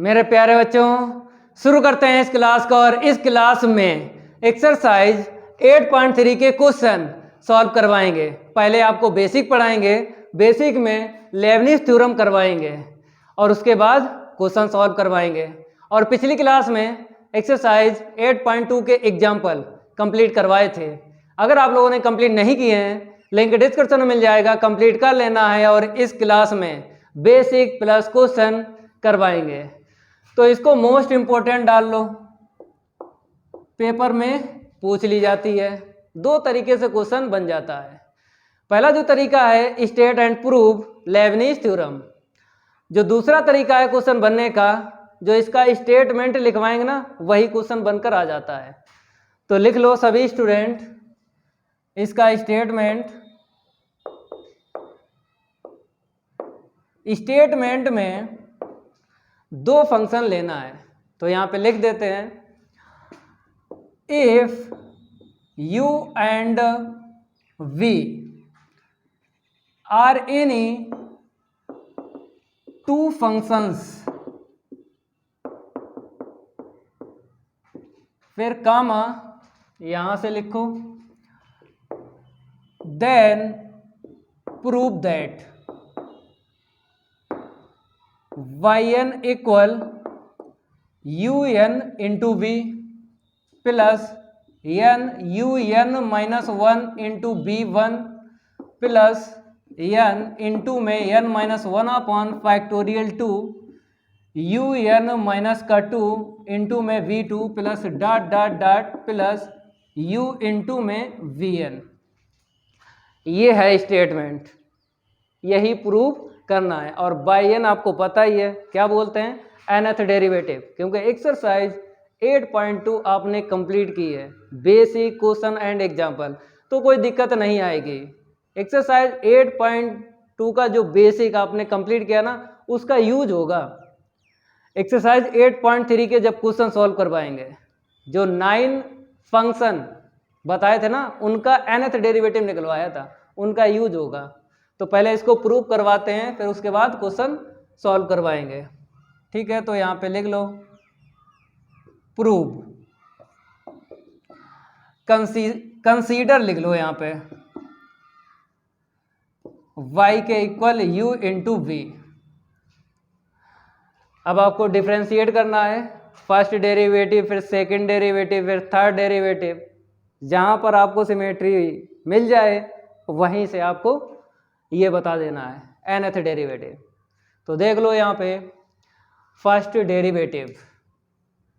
मेरे प्यारे बच्चों, शुरू करते हैं इस क्लास को। और इस क्लास में एक्सरसाइज 8.3 के क्वेश्चन सॉल्व करवाएंगे। पहले आपको बेसिक पढ़ाएंगे, बेसिक में लेबनिज थ्योरम करवाएंगे और उसके बाद क्वेश्चन सॉल्व करवाएंगे। और पिछली क्लास में एक्सरसाइज 8.2 के एग्जाम्पल कंप्लीट करवाए थे। अगर आप लोगों ने कंप्लीट नहीं किए हैं, लिंक डिस्क्रिप्शन में मिल जाएगा, कंप्लीट कर लेना है। और इस क्लास में बेसिक प्लस क्वेश्चन करवाएंगे। तो इसको मोस्ट इम्पोर्टेंट डाल लो, पेपर में पूछ ली जाती है। दो तरीके से क्वेश्चन बन जाता है। पहला जो तरीका है state and prove Lebanese theorem. जो दूसरा तरीका है क्वेश्चन बनने का, जो इसका स्टेटमेंट लिखवाएंगे ना, वही क्वेश्चन बनकर आ जाता है। तो लिख लो सभी स्टूडेंट, इसका स्टेटमेंट में दो फंक्शन लेना है। तो यहां पे लिख देते हैं, if u and v are any two functions, फिर कामा यहां से लिखो, then prove that yn equal un into v plus n un minus 1 into b1 plus n into में n minus 1 upon factorial 2 un minus का 2 into में v2 plus dot dot dot plus u into में vn। ये है statement, यही prove करना है। और बाय एन आपको पता ही है क्या बोलते हैं, nth डेरिवेटिव। क्योंकि एक्सरसाइज 8.2 आपने कंप्लीट की है, बेसिक क्वेश्चन एंड एग्जाम्पल, तो कोई दिक्कत नहीं आएगी। एक्सरसाइज 8.2 का जो बेसिक आपने कंप्लीट किया ना, उसका यूज होगा एक्सरसाइज 8.3 के जब क्वेश्चन सॉल्व करवाएंगे। जो 9 फंक्शन बताए थे ना, उनका nth डेरिवेटिव निकलवाया था, उनका यूज होगा। तो पहले इसको प्रूव करवाते हैं, फिर उसके बाद क्वेश्चन सॉल्व करवाएंगे। ठीक है, तो यहाँ पे लिख लो प्रूव, कंसीडर लिख लो यहाँ पे y के इक्वल u इंटू वी। अब आपको डिफ्रेंशिएट करना है, फर्स्ट डेरिवेटिव, फिर सेकंड डेरिवेटिव, फिर थर्ड डेरिवेटिव। जहाँ पर आपको सिमेट्री मिल जाए वहीं से आपको ये बता देना है nth डेरिवेटिव। तो देख लो यहाँ पे फर्स्ट डेरिवेटिव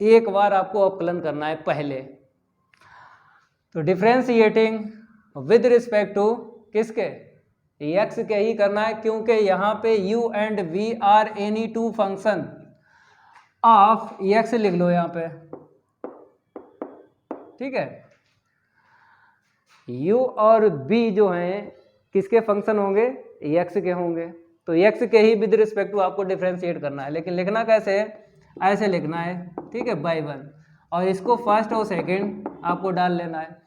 एक बार आपको अवकलन करना है पहले। तो डिफ्रेंशिएटिंग विद रिस्पेक्ट टू किसके, x के ही करना है, क्योंकि यहाँ पे u and v are any two function of x लिख लो यहाँ पे। ठीक है, u और v जो हैं किसके फंक्शन होंगे, x के होंगे। तो x के ही विद रिस्पेक्ट टू आपको डिफ्रेंशिएट करना है। लेकिन लिखना कैसे है, ऐसे लिखना है। ठीक है, बाय वन। और इसको फर्स्ट और सेकंड आपको डाल लेना है।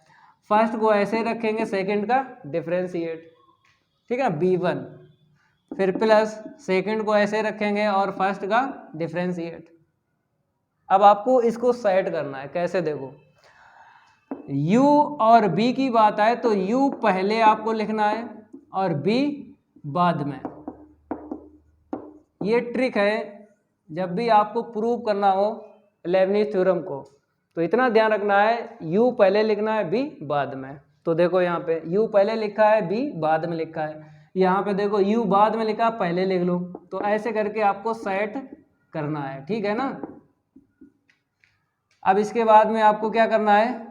फर्स्ट को ऐसे रखेंगे, सेकंड का डिफ्रेंशिएट, ठीक है, b1, फिर प्लस सेकंड को ऐसे रखेंगे और फर्स्ट का डिफ्रेंशिएट। अब आपको इसको सेट करना है, कैसे देखो, u और b की बात आए तो u पहले आपको लिखना है और b बाद में। ये ट्रिक है जब भी आपको प्रूव करना हो लेबनिज थ्योरम को, तो इतना ध्यान रखना है, u पहले लिखना है, b बाद में। तो देखो यहाँ पे u पहले लिखा है, b बाद में लिखा है। यहाँ पे देखो u बाद में लिखा, पहले लिख लो। तो ऐसे करके आपको सेट करना है, ठीक है ना। अब इसके बाद में आपको क्या करना है,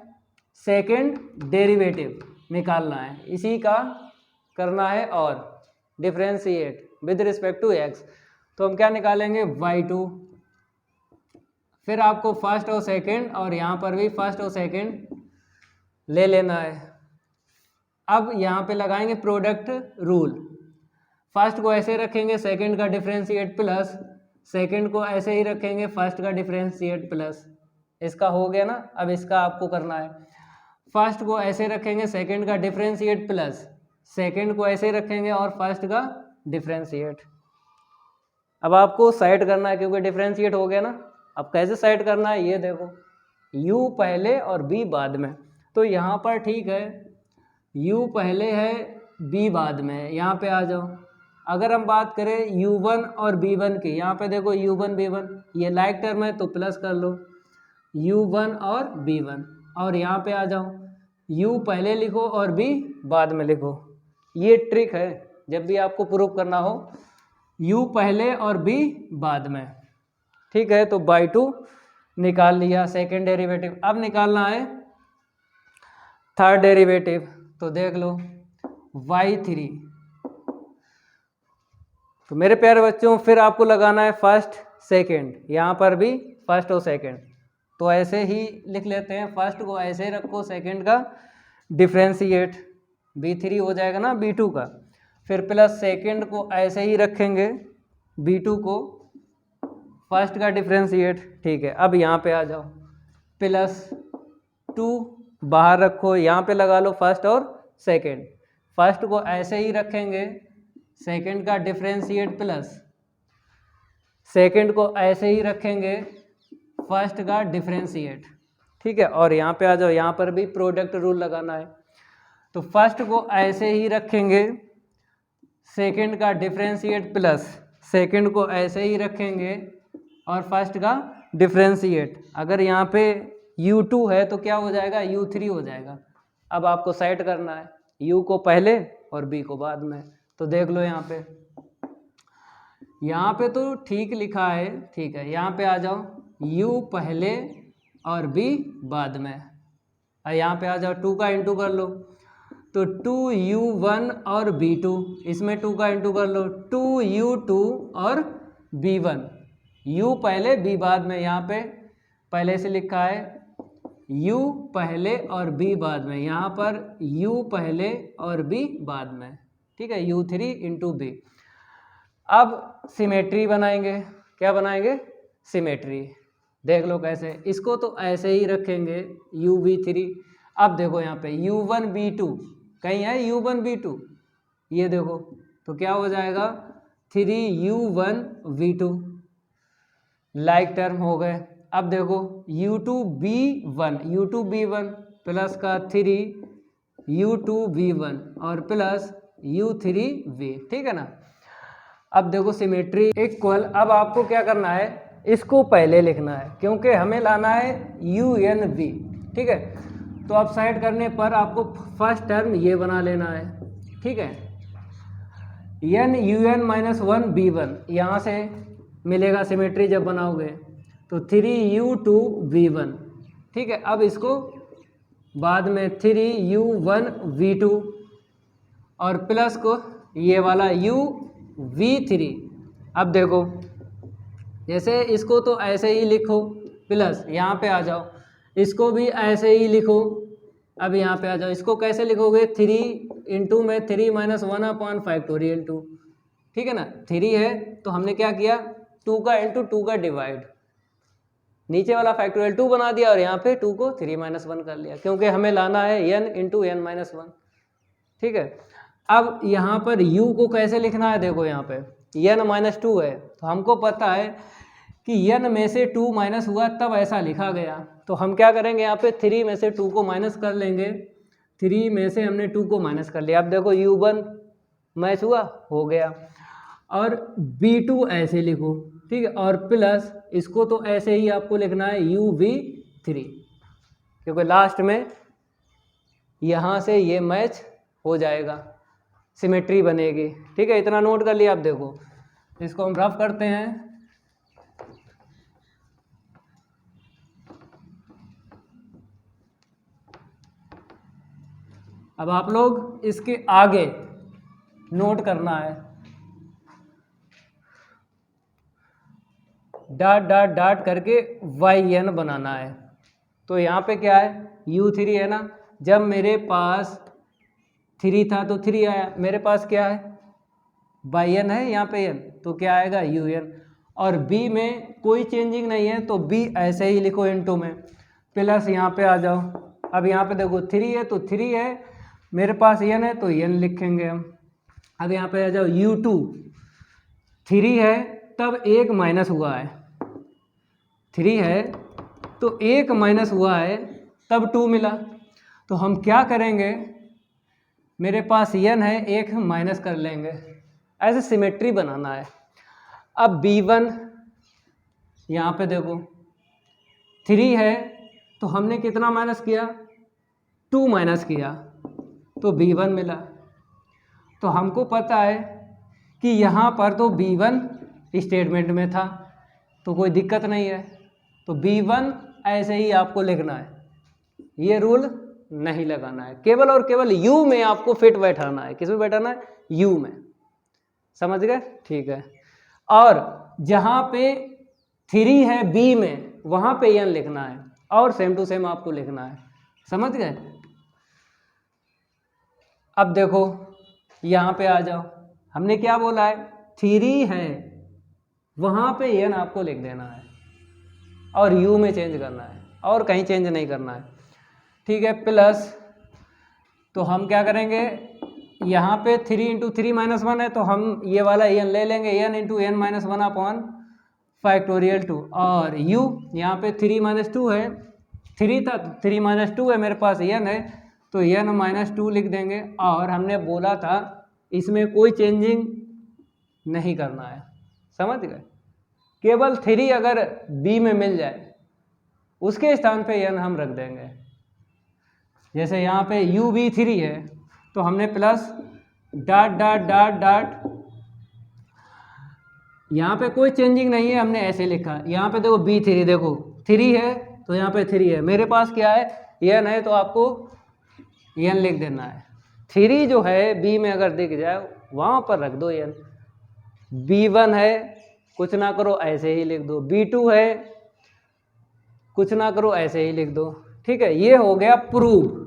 सेकेंड डेरिवेटिव निकालना है, इसी का करना है और differentiate with respect to x। तो हम क्या निकालेंगे, y2, फिर आपको फर्स्ट और सेकंड, और यहाँ पर भी फर्स्ट और सेकंड ले लेना है। अब यहाँ पे लगाएंगे प्रोडक्ट रूल, फर्स्ट को ऐसे रखेंगे, सेकंड का डिफ्रेंशिएट प्लस, सेकंड को ऐसे ही रखेंगे, फर्स्ट का डिफ्रेंशिएट प्लस। इसका हो गया ना। अब इसका आपको करना है, फर्स्ट को ऐसे रखेंगे, सेकंड का डिफ्रेंशिएट प्लस, सेकंड को ऐसे रखेंगे और फर्स्ट का डिफ्रेंशिएट। अब आपको साइड करना है क्योंकि डिफ्रेंशिएट हो गया ना। अब कैसे साइड करना है ये देखो, u पहले और b बाद में। तो यहाँ पर ठीक है u पहले है b बाद में है, यहाँ पे आ जाओ। अगर हम बात करें u1 और b1 की, यहाँ पे देखो u1 b1 ये लाइक टर्म है तो प्लस कर लो u1 और b1, और यहाँ पे आ जाओ u पहले लिखो और b बाद में लिखो। ये ट्रिक है जब भी आपको प्रूफ करना हो, u पहले और b बाद में। ठीक है, तो बाई 2 निकाल लिया सेकेंड डेरिवेटिव। अब निकालना है थर्ड डेरिवेटिव, तो देख लो y3। तो मेरे प्यारे बच्चों फिर आपको लगाना है फर्स्ट सेकेंड, यहाँ पर भी फर्स्ट और सेकेंड। तो ऐसे ही लिख लेते हैं, फर्स्ट को ऐसे ही रखो, सेकेंड का डिफ्रेंशिएट b3 हो जाएगा ना b2 का, फिर प्लस सेकेंड को ऐसे ही रखेंगे b2 को, फर्स्ट का डिफ्रेंशिएट। ठीक है, अब यहाँ पे आ जाओ प्लस 2 बाहर रखो, यहाँ पे लगा लो फर्स्ट और सेकेंड। फर्स्ट को ऐसे ही रखेंगे, सेकेंड का डिफ्रेंशिएट प्लस सेकेंड को ऐसे ही रखेंगे, फर्स्ट का डिफ्रेंशिएट। ठीक है, और यहाँ पे आ जाओ, यहाँ पर भी प्रोडक्ट रूल लगाना है। तो फर्स्ट को ऐसे ही रखेंगे, सेकेंड का डिफ्रेंशिएट प्लस सेकेंड को ऐसे ही रखेंगे और फर्स्ट का डिफ्रेंशिएट। अगर यहाँ पे u2 है तो क्या हो जाएगा, u3 हो जाएगा। अब आपको साइड करना है, u को पहले और b को बाद में। तो देख लो यहाँ पे तो ठीक लिखा है, ठीक है। यहाँ पे आ जाओ u पहले और b बाद में, और यहाँ पे आ जाओ 2 का इंटू कर लो, तो 2u1 और b2, इसमें 2 का इंटू कर लो 2u2 और b1, u पहले b बाद में। यहाँ पे पहले से लिखा है u पहले और b बाद में, यहाँ पर u पहले और b बाद में। ठीक है, u3 इंटू b। अब सिमेट्री बनाएंगे, क्या बनाएंगे, सिमेट्री। देख लो कैसे, इसको तो ऐसे ही रखेंगे uv3। अब देखो यहाँ पे u1 b2 कहीं है, u1 b2 ये देखो, तो क्या हो जाएगा 3u1 v2, लाइक टर्म हो गए। अब देखो u2 b1 प्लस का 3u2 b1 और प्लस u3v। ठीक है ना। अब देखो सिमेट्री इक्वल, अब आपको क्या करना है, इसको पहले लिखना है क्योंकि हमें लाना है unv। ठीक है, तो अब साइड करने पर आपको फर्स्ट टर्म ये बना लेना है। ठीक है, un-1 b1 यहाँ से मिलेगा सिमेट्री जब बनाओगे, तो 3u2 v1। ठीक है, अब इसको बाद में 3u1 v2 और प्लस को ये वाला uv3। अब देखो जैसे इसको तो ऐसे ही लिखो, प्लस यहाँ पे आ जाओ, इसको भी ऐसे ही लिखो। अब यहाँ पे आ जाओ, इसको कैसे लिखोगे, 3 इंटू में 3 माइनस 1/2। ठीक है ना, 3 है तो हमने क्या किया, 2 का इंटू 2 का डिवाइड, नीचे वाला फैक्टोरियल 2 बना दिया और यहाँ पे 2 को 3 माइनस 1 कर लिया, क्योंकि हमें लाना है n इंटू n माइनस 1। ठीक है, अब यहाँ पर u को कैसे लिखना है, देखो यहाँ पे n माइनस 2 है, तो हमको पता है कि n में से 2 माइनस हुआ तब ऐसा लिखा गया। तो हम क्या करेंगे, यहाँ पे 3 में से 2 को माइनस कर लेंगे, 3 में से हमने 2 को माइनस कर लिया। अब देखो u1 मैच हुआ, हो गया, और b2 ऐसे लिखो। ठीक है, और प्लस इसको तो ऐसे ही आपको लिखना है uv3, क्योंकि लास्ट में यहाँ से ये मैच हो जाएगा, सिमेट्री बनेगी। ठीक है, इतना नोट कर लिया। अब देखो इसको हम रफ करते हैं। अब आप लोग इसके आगे नोट करना है, डॉट डॉट डॉट करके yn बनाना है। तो यहाँ पे क्या है, u3 है ना, जब मेरे पास 3 था तो 3 आया, मेरे पास क्या है yn है, यहाँ पे n, तो क्या आएगा un। और b में कोई चेंजिंग नहीं है तो b ऐसे ही लिखो इनटू में, प्लस यहाँ पे आ जाओ। अब यहाँ पे देखो 3 है तो 3 है, मेरे पास n है तो n लिखेंगे हम। अब यहाँ पे आ जाओ u2, 3 है तब 1 माइनस हुआ है, 3 है तो 1 माइनस हुआ है तब 2 मिला। तो हम क्या करेंगे, मेरे पास n है, 1 माइनस कर लेंगे, ऐसे सिमेट्री बनाना है। अब b1 यहाँ पे देखो 3 है तो हमने कितना माइनस किया, 2 माइनस किया तो b1 मिला। तो हमको पता है कि यहाँ पर तो b1 स्टेटमेंट में था तो कोई दिक्कत नहीं है, तो b1 ऐसे ही आपको लिखना है, ये रूल नहीं लगाना है, केवल और केवल u में आपको फिट बैठाना है। किस में बैठाना है, u में, समझ गए, ठीक है। और जहाँ पे 3 है b में वहाँ पे n लिखना है और सेम टू सेम आपको लिखना है, समझ गए। अब देखो यहाँ पे आ जाओ, हमने क्या बोला है, 3 है वहाँ पे n आपको लिख देना है और u में चेंज करना है और कहीं चेंज नहीं करना है, ठीक है। प्लस तो हम क्या करेंगे, यहाँ पे 3 इंटू 3 माइनस 1 है तो हम ये वाला n ले लेंगे, n into n minus 1 upon factorial 2, और u यहाँ पे 3 माइनस 2 है, 3 था तो 3 माइनस 2 है, मेरे पास n है तो n माइनस 2 लिख देंगे। और हमने बोला था इसमें कोई चेंजिंग नहीं करना है, समझ गए, केवल 3 अगर b में मिल जाए उसके स्थान पे n हम रख देंगे। जैसे यहाँ पे u b 3 है तो हमने plus dot dot dot dot, यहाँ पे कोई चेंजिंग नहीं है, हमने ऐसे लिखा। यहाँ पे देखो b3, देखो 3 है तो यहाँ पे 3 है, मेरे पास क्या है, n है तो आपको n लिख देना है। 3 जो है b में अगर दिख जाए वहाँ पर रख दो n, b1 है कुछ ना करो ऐसे ही लिख दो, b2 है कुछ ना करो ऐसे ही लिख दो, ठीक है। ये हो गया प्रूफ,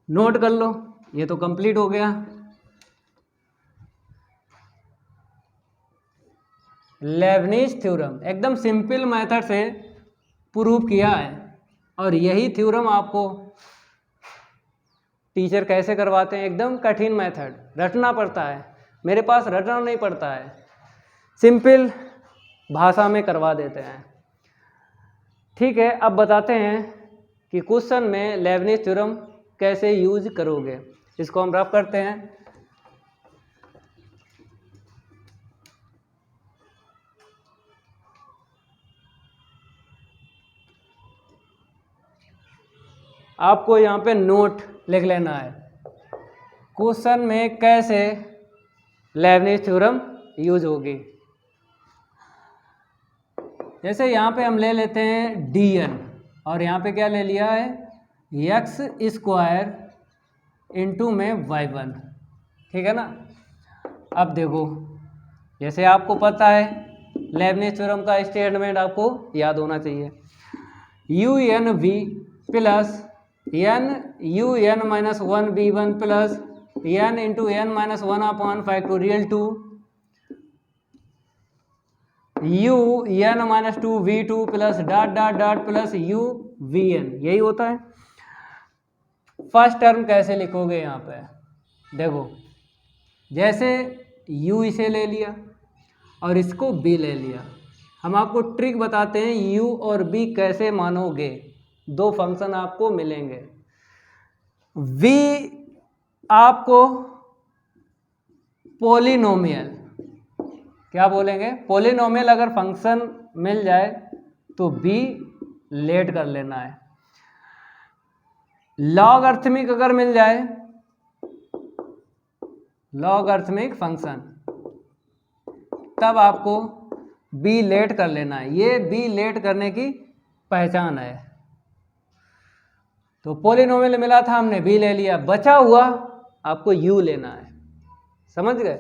नोट कर लो, ये तो कंप्लीट हो गया। लेबनीज थ्योरम एकदम सिंपल मेथड से प्रूफ किया है, और यही थ्योरम आपको टीचर कैसे करवाते हैं, एकदम कठिन मेथड, रटना पड़ता है, मेरे पास रटना नहीं पड़ता है, सिंपल भाषा में करवा देते हैं, ठीक है। अब बताते हैं कि क्वेश्चन में लेबनीज थ्योरम कैसे यूज करोगे, इसको हम रफ करते हैं। आपको यहाँ पे नोट लिख लेना है, क्वेश्चन में कैसे लेबनीज थ्योरम यूज होगी। जैसे यहाँ पे हम ले लेते हैं dn, और यहाँ पे क्या ले लिया है, x स्क्वायर इंटू में y1, ठीक है ना। अब देखो जैसे आपको पता है लेबनीज थ्योरम का स्टेटमेंट आपको याद होना चाहिए, u n v plus n u n minus 1 b1 plus n into n minus 1 upon factorial 2 u n minus 2 v2 plus dot dot dot plus u vn, यही होता है। फर्स्ट टर्म कैसे लिखोगे, यहाँ पे देखो जैसे u इसे ले लिया और इसको b ले लिया, हम आपको ट्रिक बताते हैं u और b कैसे मानोगे, दो फंक्शन आपको मिलेंगे। v आपको पोलिनोमियल, क्या बोलेंगे, पोलिनोमियल अगर फंक्शन मिल जाए तो b लेट कर लेना है, लॉगरिथमिक अगर मिल जाए, लॉगरिथमिक फंक्शन, तब आपको b लेट कर लेना है, ये b लेट करने की पहचान है। तो पोलिनोमियल मिला था, हमने b ले लिया, बचा हुआ आपको u लेना है, समझ गए।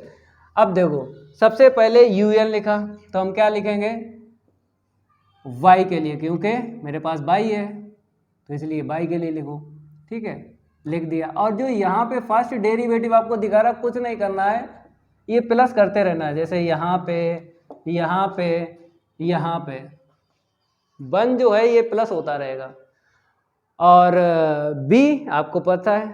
अब देखो सबसे पहले un लिखा तो हम क्या लिखेंगे, y के लिए, क्योंकि मेरे पास y है तो इसलिए y के लिए लिखो, ठीक है, लिख दिया। और जो यहाँ पे फर्स्ट डेरिवेटिव आपको दिखा रहा, कुछ नहीं करना है, ये प्लस करते रहना है, जैसे यहाँ पे यहाँ पे यहाँ पे 1 जो है ये प्लस होता रहेगा। और b आपको पता है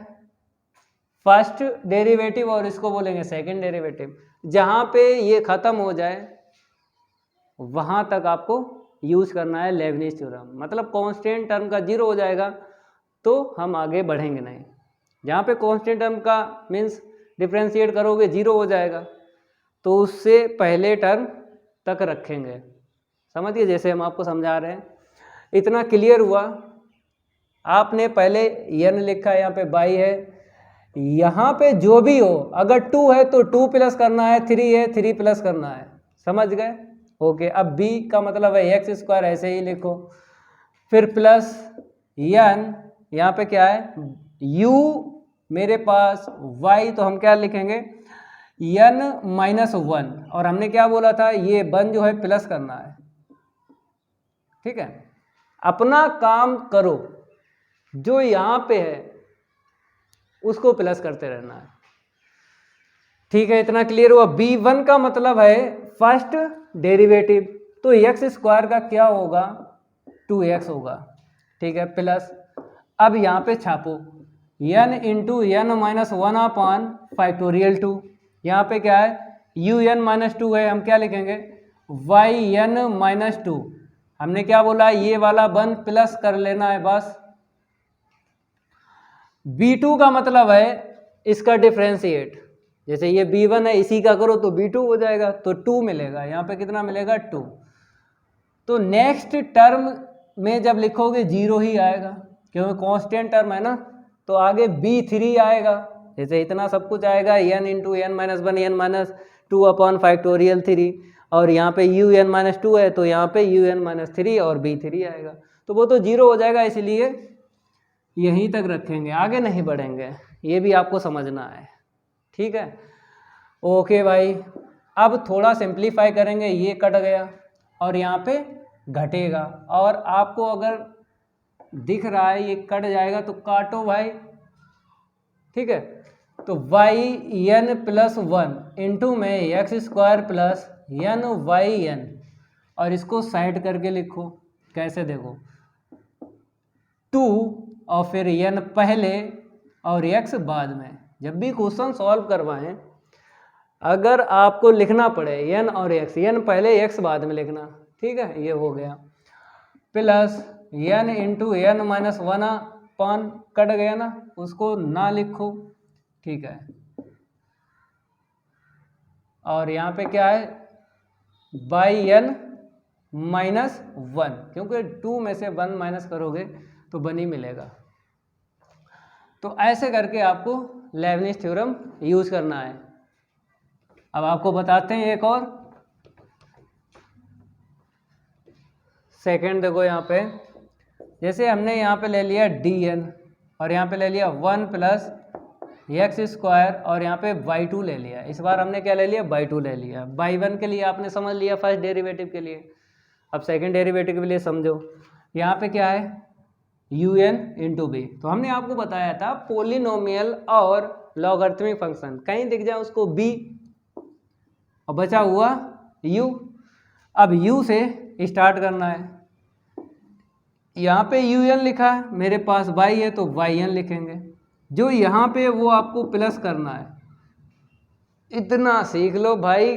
फर्स्ट डेरिवेटिव और इसको बोलेंगे सेकंड डेरिवेटिव। जहाँ पे ये ख़त्म हो जाए वहाँ तक आपको यूज करना है लेबनिज थ्योरम। मतलब कांस्टेंट टर्म का 0 हो जाएगा तो हम आगे बढ़ेंगे नहीं। जहाँ पे कांस्टेंट टर्म का मीन्स डिफ्रेंशिएट करोगे 0 हो जाएगा तो उससे पहले टर्म तक रखेंगे। समझिए जैसे हम आपको समझा रहे हैं। इतना क्लियर हुआ। आपने पहले n लिखा है, यहाँ पे बाई है, यहाँ पे जो भी हो अगर 2 है तो 2 प्लस करना है, 3 है 3 प्लस करना है। समझ गए? ओके। अब b का मतलब है एक्स स्क्वायर, ऐसे ही लिखो। फिर प्लस n, यहाँ पे क्या है u मेरे पास y, तो हम क्या लिखेंगे n माइनस 1, और हमने क्या बोला था ये 1 जो है प्लस करना है। ठीक है, अपना काम करो, जो यहाँ पे है उसको प्लस करते रहना है। ठीक है, इतना क्लियर हुआ। b1 का मतलब है फर्स्ट डेरिवेटिव, तो एक्स स्क्वायर का क्या होगा 2x होगा। ठीक है, प्लस अब यहाँ पे छापो n into n minus 1 upon factorial 2। यहाँ पे क्या है un माइनस 2 है, हम क्या लिखेंगे yn माइनस 2। हमने क्या बोला ये वाला 1 प्लस कर लेना है बस। b2 का मतलब है इसका डिफ्रेंशिएट, जैसे ये b1 है इसी का करो तो b2 हो जाएगा, तो 2 मिलेगा। यहाँ पे कितना मिलेगा 2। तो नेक्स्ट टर्म में जब लिखोगे 0 ही आएगा क्योंकि कांस्टेंट टर्म है ना, तो आगे b3 आएगा। जैसे इतना सब कुछ आएगा n into n minus 1 n minus 2 upon factorial 3, और यहाँ पे un माइनस 2 है तो यहाँ पे un माइनस 3 और b3 आएगा, तो वो तो 0 हो जाएगा, इसलिए यहीं तक रखेंगे, आगे नहीं बढ़ेंगे। ये भी आपको समझना है। ठीक है, ओके भाई। अब थोड़ा सिंप्लीफाई करेंगे, ये कट गया और यहाँ पे घटेगा, और आपको अगर दिख रहा है ये कट जाएगा तो काटो भाई। ठीक है, तो वाई एन प्लस 1 इंटू में x square plus n y n, और इसको साइड करके लिखो। कैसे देखो 2 और फिर एन पहले और एक्स बाद में। जब भी क्वेश्चन सॉल्व करवाएं अगर आपको लिखना पड़े एन और एक्स, एन पहले एक्स बाद में लिखना। ठीक है, ये हो गया। Plus n into N minus 1 upon cut गया ना, उसको ना लिखो। ठीक है, और यहाँ पे क्या है बाई एन माइनस 1, क्योंकि 2 में से 1 माइनस करोगे तो 1 ही मिलेगा। तो ऐसे करके आपको लेबनिज थ्योरम यूज करना है। अब आपको बताते हैं एक और सेकंड। देखो यहाँ पे जैसे हमने यहाँ पे ले लिया dn और यहाँ पे ले लिया 1 प्लस एक्स स्क्वायर और यहाँ पे y2 ले लिया। इस बार हमने क्या ले लिया y2 ले लिया। y1 के लिए आपने समझ लिया फर्स्ट डेरिवेटिव के लिए, अब सेकंड डेरिवेटिव के लिए समझो। यहाँ पे क्या है un इंटू बी, तो हमने आपको बताया था पोलिनोमियल और लॉगरिथमिक फंक्शन कहीं दिख जाए उसको b और बचा हुआ u। अब u से स्टार्ट करना है। यहाँ पे un लिखा है, मेरे पास y है तो yn लिखेंगे। जो यहाँ पे वो आपको प्लस करना है। इतना सीख लो भाई,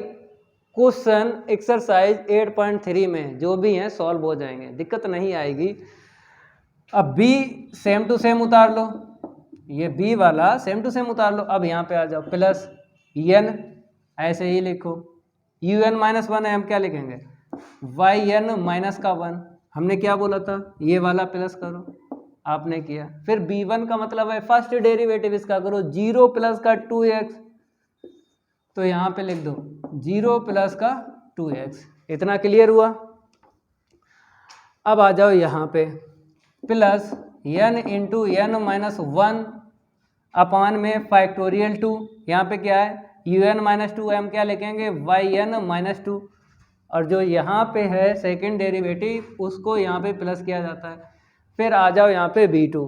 क्वेश्चन एक्सरसाइज 8.3 में जो भी हैं सॉल्व हो जाएंगे, दिक्कत नहीं आएगी। अब b सेम टू सेम उतार लो, ये b वाला सेम टू सेम उतार लो। अब यहाँ पे आ जाओ प्लस n, ऐसे ही लिखो। un माइनस 1 है, हम क्या लिखेंगे yn माइनस का 1। हमने क्या बोला था ये वाला प्लस करो, आपने किया। फिर b1 का मतलब है फर्स्ट डेरिवेटिव इसका करो, 0 प्लस का 2x, तो यहाँ पे लिख दो 0 प्लस का 2x। इतना क्लियर हुआ। अब आ जाओ यहाँ पे plus n into N minus 1 upon में फैक्टोरियल 2। यहाँ पे क्या है un माइनस 2 है, हम क्या लिखेंगे yn माइनस 2, और जो यहाँ पे है सेकंड डेरिवेटिव उसको यहाँ पे प्लस किया जाता है। फिर आ जाओ यहाँ पे b2,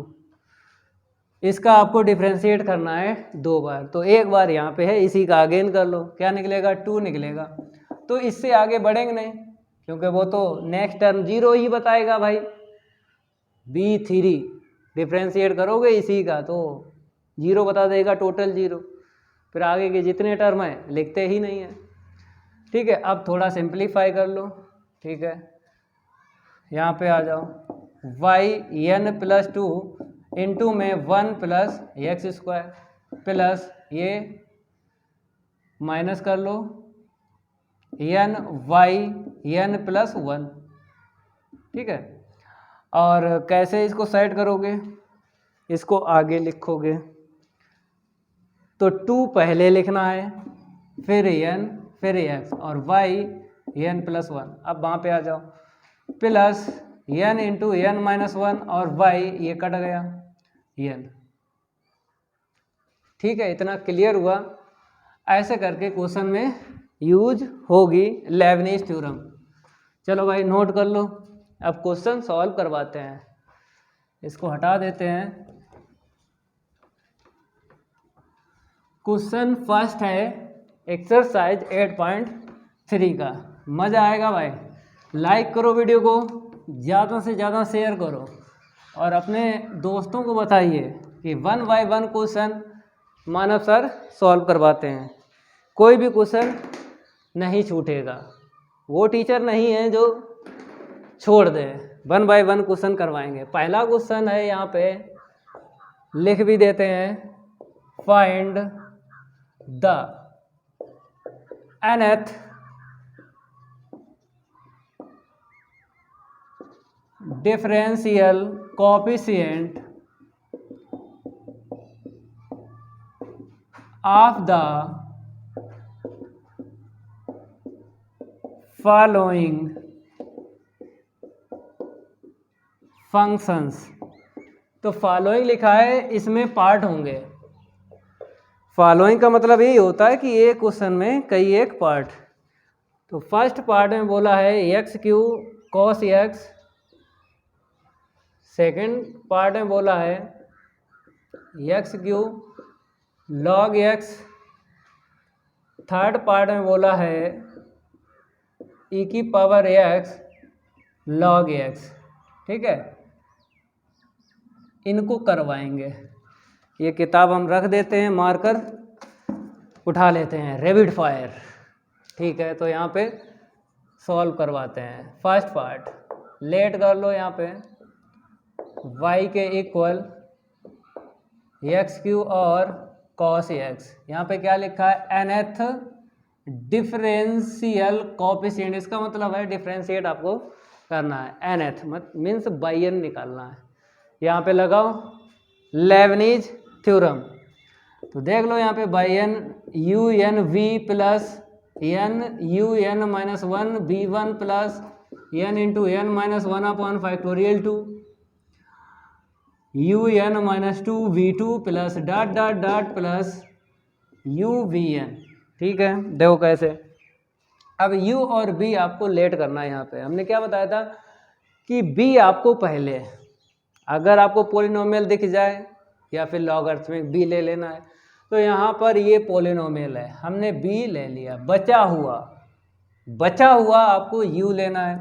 इसका आपको डिफ्रेंशिएट करना है 2 बार, तो एक बार यहाँ पे है इसी का अगेन कर लो, क्या निकलेगा 2 निकलेगा। तो इससे आगे बढ़ेंगे नहीं क्योंकि वो तो नेक्स्ट टर्म 0 ही बताएगा भाई। b3 डिफ्रेंशिएट करोगे इसी का तो जीरो बता देगा, टोटल जीरो। फिर आगे के जितने टर्म हैं लिखते ही नहीं है। ठीक है, अब थोड़ा सिंप्लीफाई कर लो। ठीक है, यहाँ पे आ जाओ, y n plus two into में 1 प्लस एक्स स्क्वायर प्लस ये माइनस कर लो एन वाई एन प्लस 1। ठीक है, और कैसे इसको सेट करोगे, इसको आगे लिखोगे तो 2 पहले लिखना है, फिर एन, फिर एक्स और वाई एन प्लस 1। अब वहाँ पे आ जाओ, plus n into N minus 1 और वाई ये कट गया एन। ठीक है, इतना क्लियर हुआ। ऐसे करके क्वेश्चन में यूज होगी लेबनीज थ्योरम। चलो भाई नोट कर लो। अब क्वेश्चन सॉल्व करवाते हैं, इसको हटा देते हैं। क्वेश्चन फर्स्ट है एक्सरसाइज 8.3 का। मज़ा आएगा भाई, लाइक करो वीडियो को, ज़्यादा से ज़्यादा शेयर करो और अपने दोस्तों को बताइए कि 1 बाय 1 क्वेश्चन मानव सर सॉल्व करवाते हैं। कोई भी क्वेश्चन नहीं छूटेगा, वो टीचर नहीं है जो छोड़ दे। 1 बाय 1 क्वेश्चन करवाएंगे। पहला क्वेश्चन है, यहाँ पे लिख भी देते हैं, find the nth differential coefficient of the following functions. तो फॉलोइंग लिखा है, इसमें पार्ट होंगे। फॉलोइंग का मतलब यही होता है कि एक क्वेश्चन में कई एक पार्ट। तो फर्स्ट पार्ट में बोला है x Q cos x, second part में बोला है x Q log x, third part में बोला है ई की पावर एक्स लॉग एक्स। ठीक है, इनको करवाएंगे। ये किताब हम रख देते हैं, मार्कर उठा लेते हैं, रैपिड फायर। ठीक है, तो यहाँ पे सॉल्व करवाते हैं। फर्स्ट पार्ट लेट कर लो, यहाँ पे y के इक्वल एक्स क्यू और कॉस एक्स। यहाँ पे क्या लिखा है, nth डिफरेंशियल कोएफिशिएंट। इसका मतलब है डिफरेंशिएट आपको करना है, nth मीन्स बाई एन निकालना है। यहाँ पे लगाओ लेबनीज थ्योरम। तो देख लो यहाँ पे y n u n v plus n u N minus 1 b 1 plus n into N minus 1 upon factorial 2 you N minus 2 v 2 plus dot dot dot plus u v n. ठीक है, देखो कैसे। अब u और b आपको late करना है। यहाँ पे हमने क्या बताया था कि b आपको पहले, अगर आपको पोलिनोमियल दिख जाए या फिर लॉगरिथमिक b ले लेना है। तो यहाँ पर ये पोलिनोमियल है, हमने b ले लिया। बचा हुआ आपको u लेना है।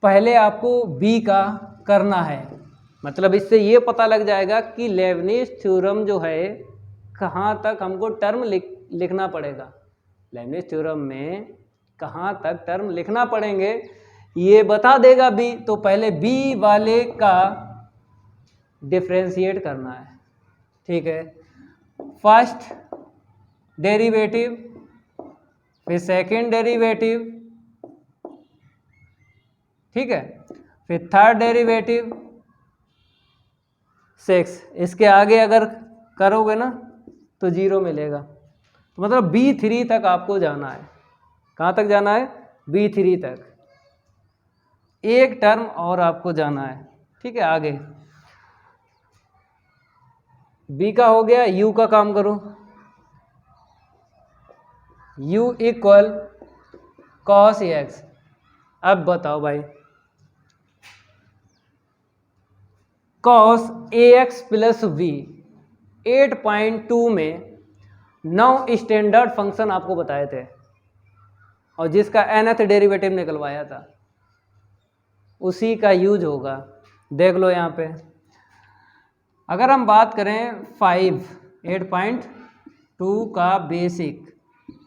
पहले आपको b का करना है, मतलब इससे ये पता लग जाएगा कि लेबनीज थ्योरम जो है कहाँ तक हमको टर्म लिखना पड़ेगा। लेबनीज थ्योरम में कहाँ तक टर्म लिखना पड़ेंगे ये बता देगा b। तो पहले b वाले का डिफरेंशिएट करना है। ठीक है, फर्स्ट डेरिवेटिव, फिर सेकंड डेरिवेटिव, ठीक है, फिर थर्ड डेरिवेटिव 6। इसके आगे अगर करोगे ना तो 0 मिलेगा। तो मतलब B3 तक आपको जाना है। कहाँ तक जाना है, B3 तक। एक टर्म और आपको जाना है। ठीक है, आगे B का हो गया, U का काम करो। U equal cos x. अब बताओ भाई, कॉस ax प्लस वी 8.2 में 9 स्टैंडर्ड फंक्शन आपको बताए थे और जिसका nth डेरिवेटिव निकलवाया था, उसी का यूज होगा। देख लो यहाँ पे अगर हम बात करें 8.2 का बेसिक,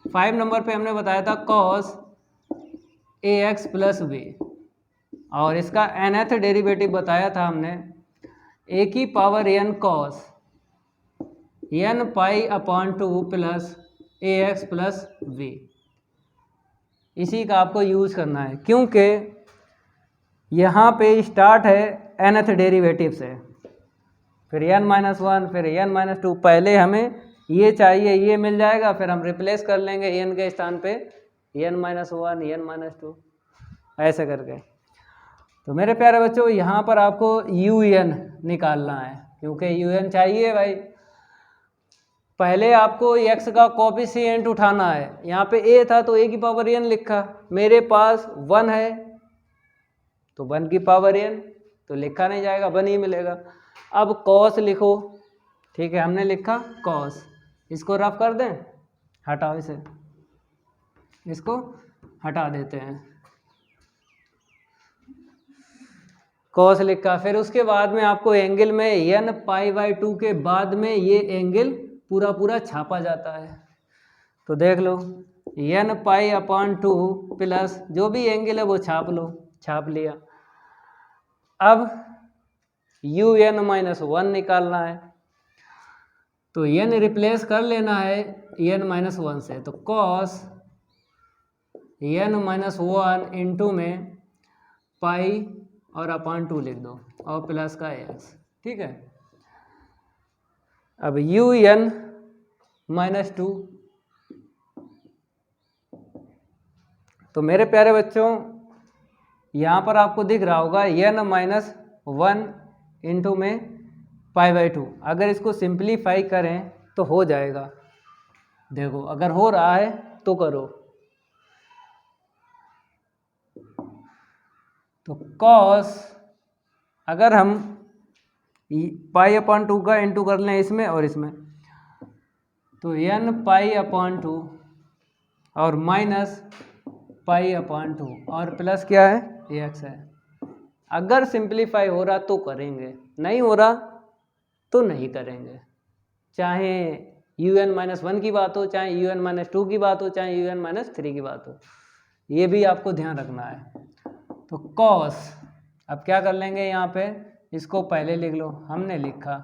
5 नंबर पे हमने बताया था cos ax प्लस बी, और इसका nth डेरिवेटिव बताया था हमने a की power n cos n pi upon 2 plus ax plus b. इसी का आपको यूज करना है, क्योंकि यहाँ पे स्टार्ट है nth डेरिवेटिव से, फिर n-1, फिर n-2। पहले हमें ये चाहिए, ये मिल जाएगा, फिर हम रिप्लेस कर लेंगे n के स्थान पे n-1, n-2, ऐसे करके। तो मेरे प्यारे बच्चों, यहाँ पर आपको un निकालना है, क्योंकि un चाहिए भाई। पहले आपको x का कोफिशिएंट उठाना है। यहाँ पे a था तो a की पावर n लिखा, मेरे पास 1 है तो 1 की पावर n, तो लिखा नहीं जाएगा, 1 ही मिलेगा। अब cos लिखो, ठीक है, हमने लिखा cos, इसको रफ कर दें, हटाओ इसे, इसको हटा देते हैं, cos लिखा। फिर उसके बाद में आपको एंगल में n π/2 के बाद में ये एंगल पूरा पूरा छापा जाता है। तो देख लो, n π/2 प्लस जो भी एंगल है वो छाप लो, छाप लिया। अब un-1 निकालना है, तो n रिप्लेस कर लेना है n-1 से, तो cos n-1 इंटू में पाई और अपॉन 2 लिख दो और प्लस का x, ठीक है। अब un-2, तो मेरे प्यारे बच्चों यहाँ पर आपको दिख रहा होगा n-1 इंटू में π/2। अगर इसको सिंप्लीफाई करें तो हो जाएगा, देखो अगर हो रहा है तो करो। तो cos, अगर हम π/2 का इंटू कर लें इसमें और इसमें, तो n π/2 और माइनस π/2 और प्लस क्या है, x है। अगर सिंप्लीफाई हो रहा तो करेंगे, नहीं हो रहा तो नहीं करेंगे, चाहे un-1 की बात हो, चाहे un-2 की बात हो, चाहे un-3 की बात हो, ये भी आपको ध्यान रखना है। तो cos, अब क्या कर लेंगे, यहाँ पे इसको पहले लिख लो, हमने लिखा,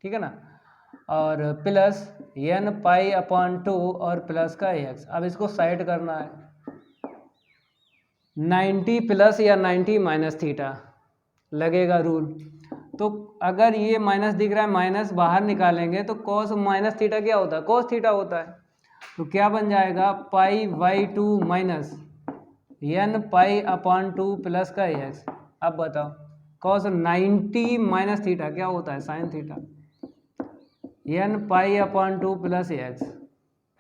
ठीक है ना, और प्लस n π/2 और प्लस का x। अब इसको साइड करना है, 90 प्लस या 90 माइनस थीटा लगेगा रूल। तो अगर ये माइनस दिख रहा है, माइनस बाहर निकालेंगे तो cos माइनस थीटा क्या होता है, cos थीटा होता है। तो क्या बन जाएगा, π/2 माइनस n π/2 प्लस का x। अब बताओ, cos 90 माइनस थीटा क्या होता है, sine theta, n π/2 plus x,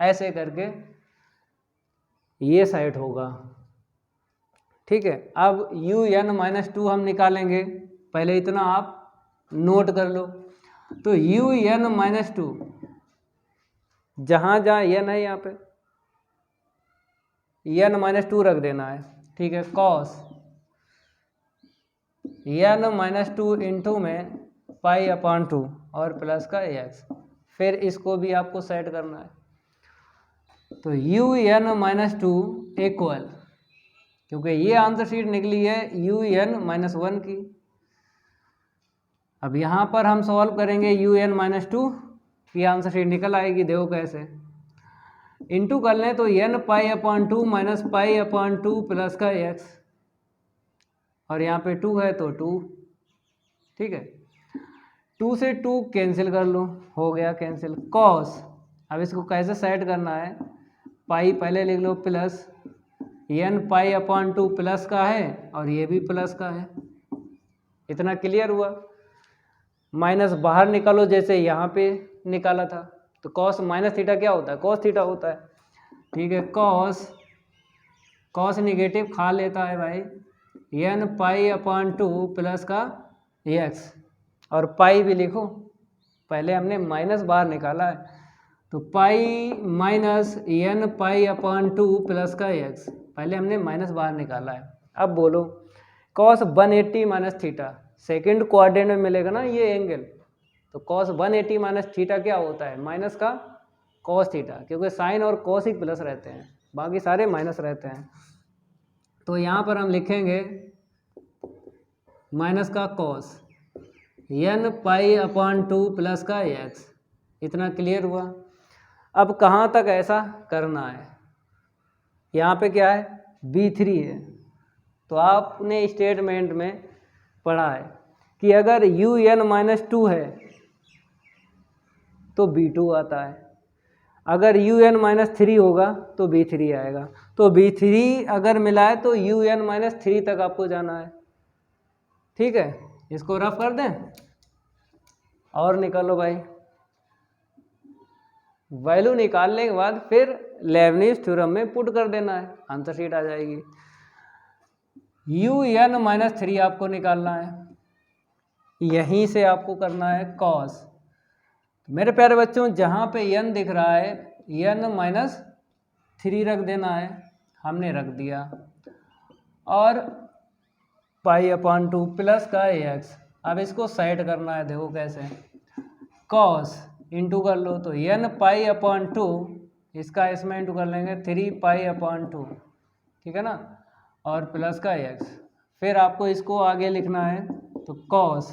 ऐसे करके ये साइड होगा, ठीक है। अब un-2 हम निकालेंगे, पहले इतना आप नोट कर लो। तो un-2, जहाँ जहाँ n है यहाँ पे n-2 रख देना है, ठीक है। cos n-2 इंटू में π/2 और प्लस का x, फिर इसको भी आपको सेट करना है। तो un-2 इक्वल, क्योंकि ये आंसर शीट निकली है un-1 की। अब यहाँ पर हम सॉल्व करेंगे un-2 की आंसर शीट निकल आएगी, देखो कैसे। इंटू कर लें तो n π/2 माइनस π/2 प्लस का x, और यहाँ पे 2 है तो 2, ठीक है। 2 से 2 कैंसिल कर लो, हो गया कैंसिल। cos, अब इसको कैसे सेट करना है, पाई पहले लिख लो, प्लस n π/2 प्लस का है और ये भी प्लस का है, इतना क्लियर हुआ। माइनस बाहर निकालो, जैसे यहाँ पे निकाला था, तो cos माइनस थीटा क्या होता है, cos थीटा होता है, ठीक है। cos निगेटिव खा लेता है भाई, n π/2 प्लस का x, और पाई भी लिखो, पहले हमने माइनस बाहर निकाला है, तो पाई माइनस n π/2 प्लस का x, पहले हमने माइनस बाहर निकाला है। अब बोलो, cos 180 minus theta, second quadrant में मिलेगा ना ये एंगल, तो cos 180 माइनस थीटा क्या होता है, माइनस का cos थीटा, क्योंकि साइन और cos ही प्लस रहते हैं, बाकी सारे माइनस रहते हैं। तो यहाँ पर हम लिखेंगे माइनस का cos n pi upon 2 plus का x। इतना क्लियर हुआ। अब कहाँ तक ऐसा करना है, यहाँ पे क्या है B3 है, तो आपने स्टेटमेंट में पढ़ा है कि अगर un माइनस 2 है तो B2 आता है, अगर un माइनस 3 होगा तो B3 आएगा। तो B3 अगर मिला है तो un माइनस 3 तक आपको जाना है। ठीक है, इसको रफ कर दें और निकालो भाई। वैल्यू निकालने के बाद फिर लेबनिज थ्योरम में पुट कर देना है, आंसर शीट आ जाएगी। un माइनस 3 आपको निकालना है, यहीं से आपको करना है cos। मेरे प्यारे बच्चों, जहाँ पे n दिख रहा है n माइनस 3 रख देना है, हमने रख दिया, और पाई अपॉन 2 प्लस का x। अब इसको साइड करना है, देखो कैसे, cos इंटू कर लो, तो n पाई अपॉन 2, इसका इसमें इंटू कर लेंगे 3 पाई अपॉन 2, ठीक है ना, और प्लस का x। फिर आपको इसको आगे लिखना है, तो cos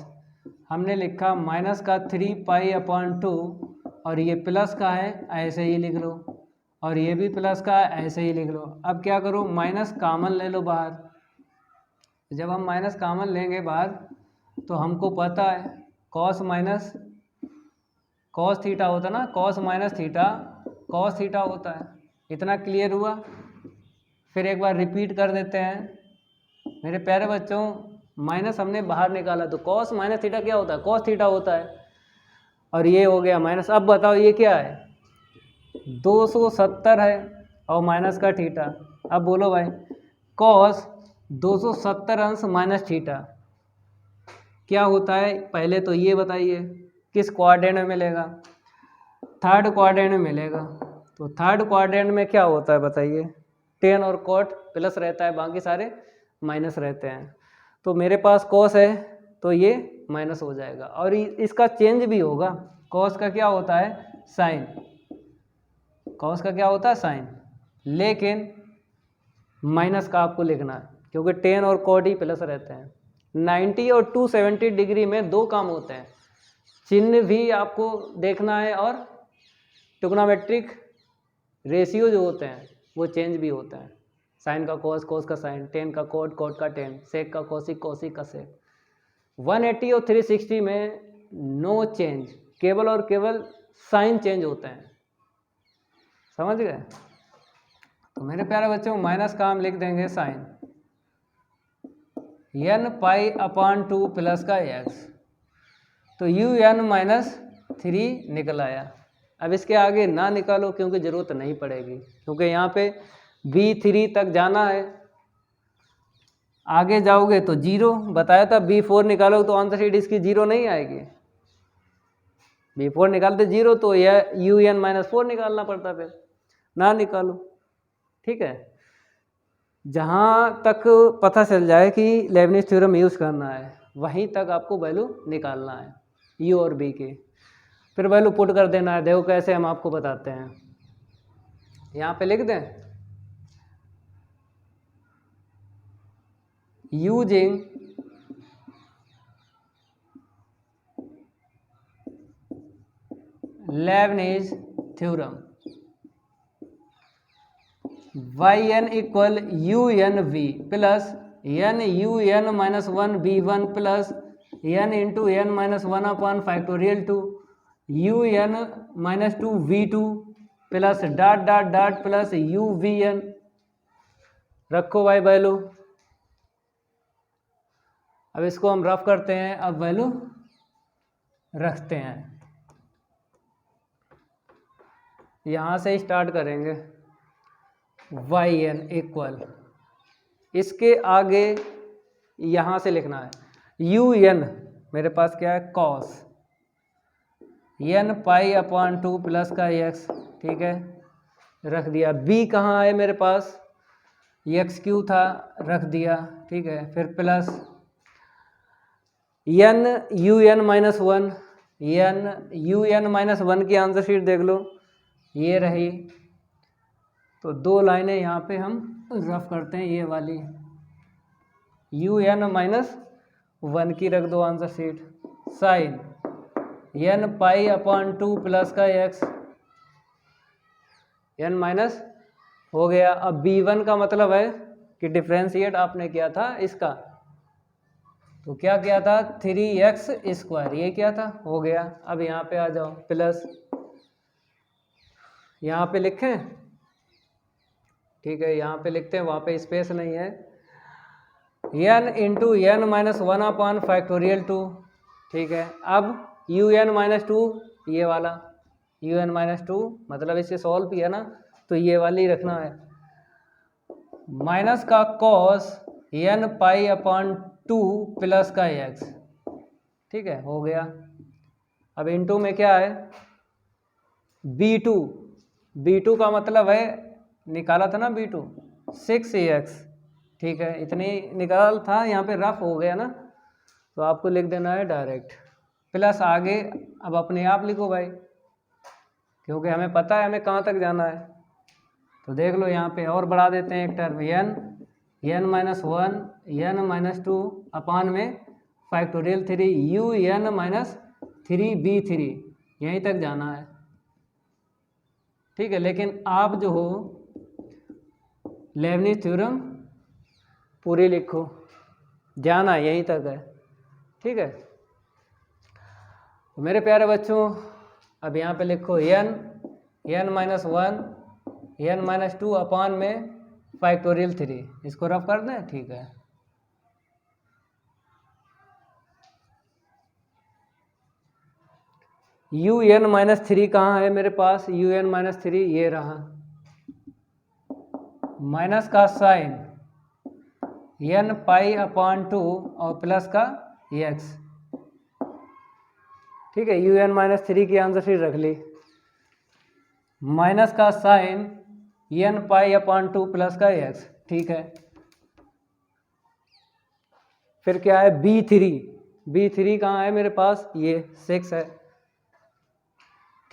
हमने लिखा माइनस का 3 पाई अपॉन 2, और ये प्लस का है ऐसे ही लिख लो, और ये भी प्लस का है ऐसे ही लिख लो। अब क्या करो, माइनस कॉमन ले लो बाहर। जब हम माइनस कॉमन लेंगे बाहर तो हमको पता है cos माइनस cos थीटा होता ना, cos minus theta cos theta होता है। इतना क्लियर हुआ। फिर एक बार रिपीट कर देते हैं मेरे प्यारे बच्चों, माइनस हमने बाहर निकाला तो cos माइनस थीटा क्या होता है, cos थीटा होता है, और ये हो गया माइनस। अब बताओ ये क्या है, 270 है और माइनस का थीटा। अब बोलो भाई, cos 270 अंश माइनस थीटा क्या होता है, पहले तो ये बताइए किस क्वाड्रेंट में मिलेगा, थर्ड क्वाड्रेंट में मिलेगा। तो थर्ड क्वाड्रेंट में क्या होता है बताइए, टेन और कॉट प्लस रहता है, बाकी सारे माइनस रहते हैं। तो मेरे पास cos है तो ये माइनस हो जाएगा, और इसका चेंज भी होगा। cos का क्या होता है, साइन, cos का क्या होता है साइन, लेकिन माइनस का आपको लिखना है क्योंकि टेन और कॉट ही प्लस रहते हैं। 90 और 270 डिग्री में दो काम होते हैं, चिन्ह भी आपको देखना है और ट्रिग्नोमेट्रिक रेशियो जो होते हैं वो चेंज भी होते हैं। साइन का कोस, कोस का साइन, टेन का कोट, कोट का टेन, सेक का कोसिक, कोसिक का सेक। 180 और 360 में नो चेंज, केवल और केवल साइन चेंज होते हैं। समझ गए? तो मेरे प्यारे बच्चों, माइनस का हम लिख देंगे sine n pi upon 2 plus का x। तो un माइनस 3 निकल आया। अब इसके आगे ना निकालो क्योंकि ज़रूरत नहीं पड़ेगी, क्योंकि यहाँ पे B3 तक जाना है। आगे जाओगे तो 0 बताया था, B4 निकालो तो आंसर शीट इसकी 0 नहीं आएगी। B4 निकालते 0 तो यह un माइनस 4 निकालना पड़ता, फिर ना निकालो। ठीक है, जहाँ तक पता चल जाए कि लेबनिज थ्योरम यूज़ करना है वहीं तक आपको वैल्यू निकालना है u और b के, फिर वैल्यू पुट कर देना है। देखो कैसे हम आपको बताते हैं, यहाँ पे लिख दें, using Leibniz theorem yn equal un v plus n un minus 1 b1 plus n into n minus 1 upon factorial 2 un minus 2 v2 plus dot dot dot plus uvn। रखो भाई वैल्यू। अब इसको हम रफ करते हैं, अब वैल्यू रखते हैं। यहाँ से स्टार्ट करेंगे, yn इक्वल, इसके आगे यहाँ से लिखना है un, मेरे पास क्या है cos n pi upon 2 plus का x। ठीक है, रख दिया। b कहाँ है मेरे पास, एक्स क्यू था, रख दिया। ठीक है, फिर plus n un minus 1 UN-1 की आंसर शीट देख लो, ये रही। तो 2 लाइनें यहाँ पे हम रफ करते हैं, ये वाली UN-1 की रख दो answer sheet. Sine n π/2 plus का x n माइनस हो गया। अब B1 का मतलब है कि डिफ्रेंशिएट आपने किया था इसका, तो क्या किया था 3x², ये क्या था, हो गया। अब यहाँ पे आ जाओ, प्लस यहाँ पे लिखें, ठीक है, यहाँ पे लिखते हैं, वहाँ पे स्पेस नहीं है। n इंटू n-1/2, ठीक है। अब UN-2, ये वाला UN-2 मतलब इसे सॉल्व किया ना, तो ये वाली रखना है। माइनस का कॉस n π/2 प्लस का x, ठीक है, हो गया। अब इंटू में क्या है B2 का मतलब है, निकाला था ना B2 6x, ठीक है, इतनी निकाल था, यहाँ पे रफ हो गया ना, तो आपको लिख देना है डायरेक्ट। प्लस आगे अब अपने आप लिखो भाई, क्योंकि हमें पता है हमें कहाँ तक जाना है। तो देख लो यहाँ पे और बढ़ा देते हैं एक टर्म n-1 n-2 अपान में फैक्टोरियल 3 UN-3B3, यहीं तक जाना है, ठीक है। लेकिन आप जो हो लेबनिज़ थ्योरम पूरी लिखो, जाना यहीं तक है, ठीक है। मेरे प्यारे बच्चों, अब यहाँ पे लिखो n-1 n-2 अपान में फैक्टोरियल 3, इसको रफ कर दें, ठीक है। UN-3 कहाँ है मेरे पास, UN-3 ये रहा, माइनस का साइन n π/2 और प्लस का x, ठीक है। UN-3 की आंसर शीट रख ली, माइनस का साइन n π/2 प्लस का x, ठीक है। फिर क्या है B3 कहाँ है मेरे पास, ये 6 है,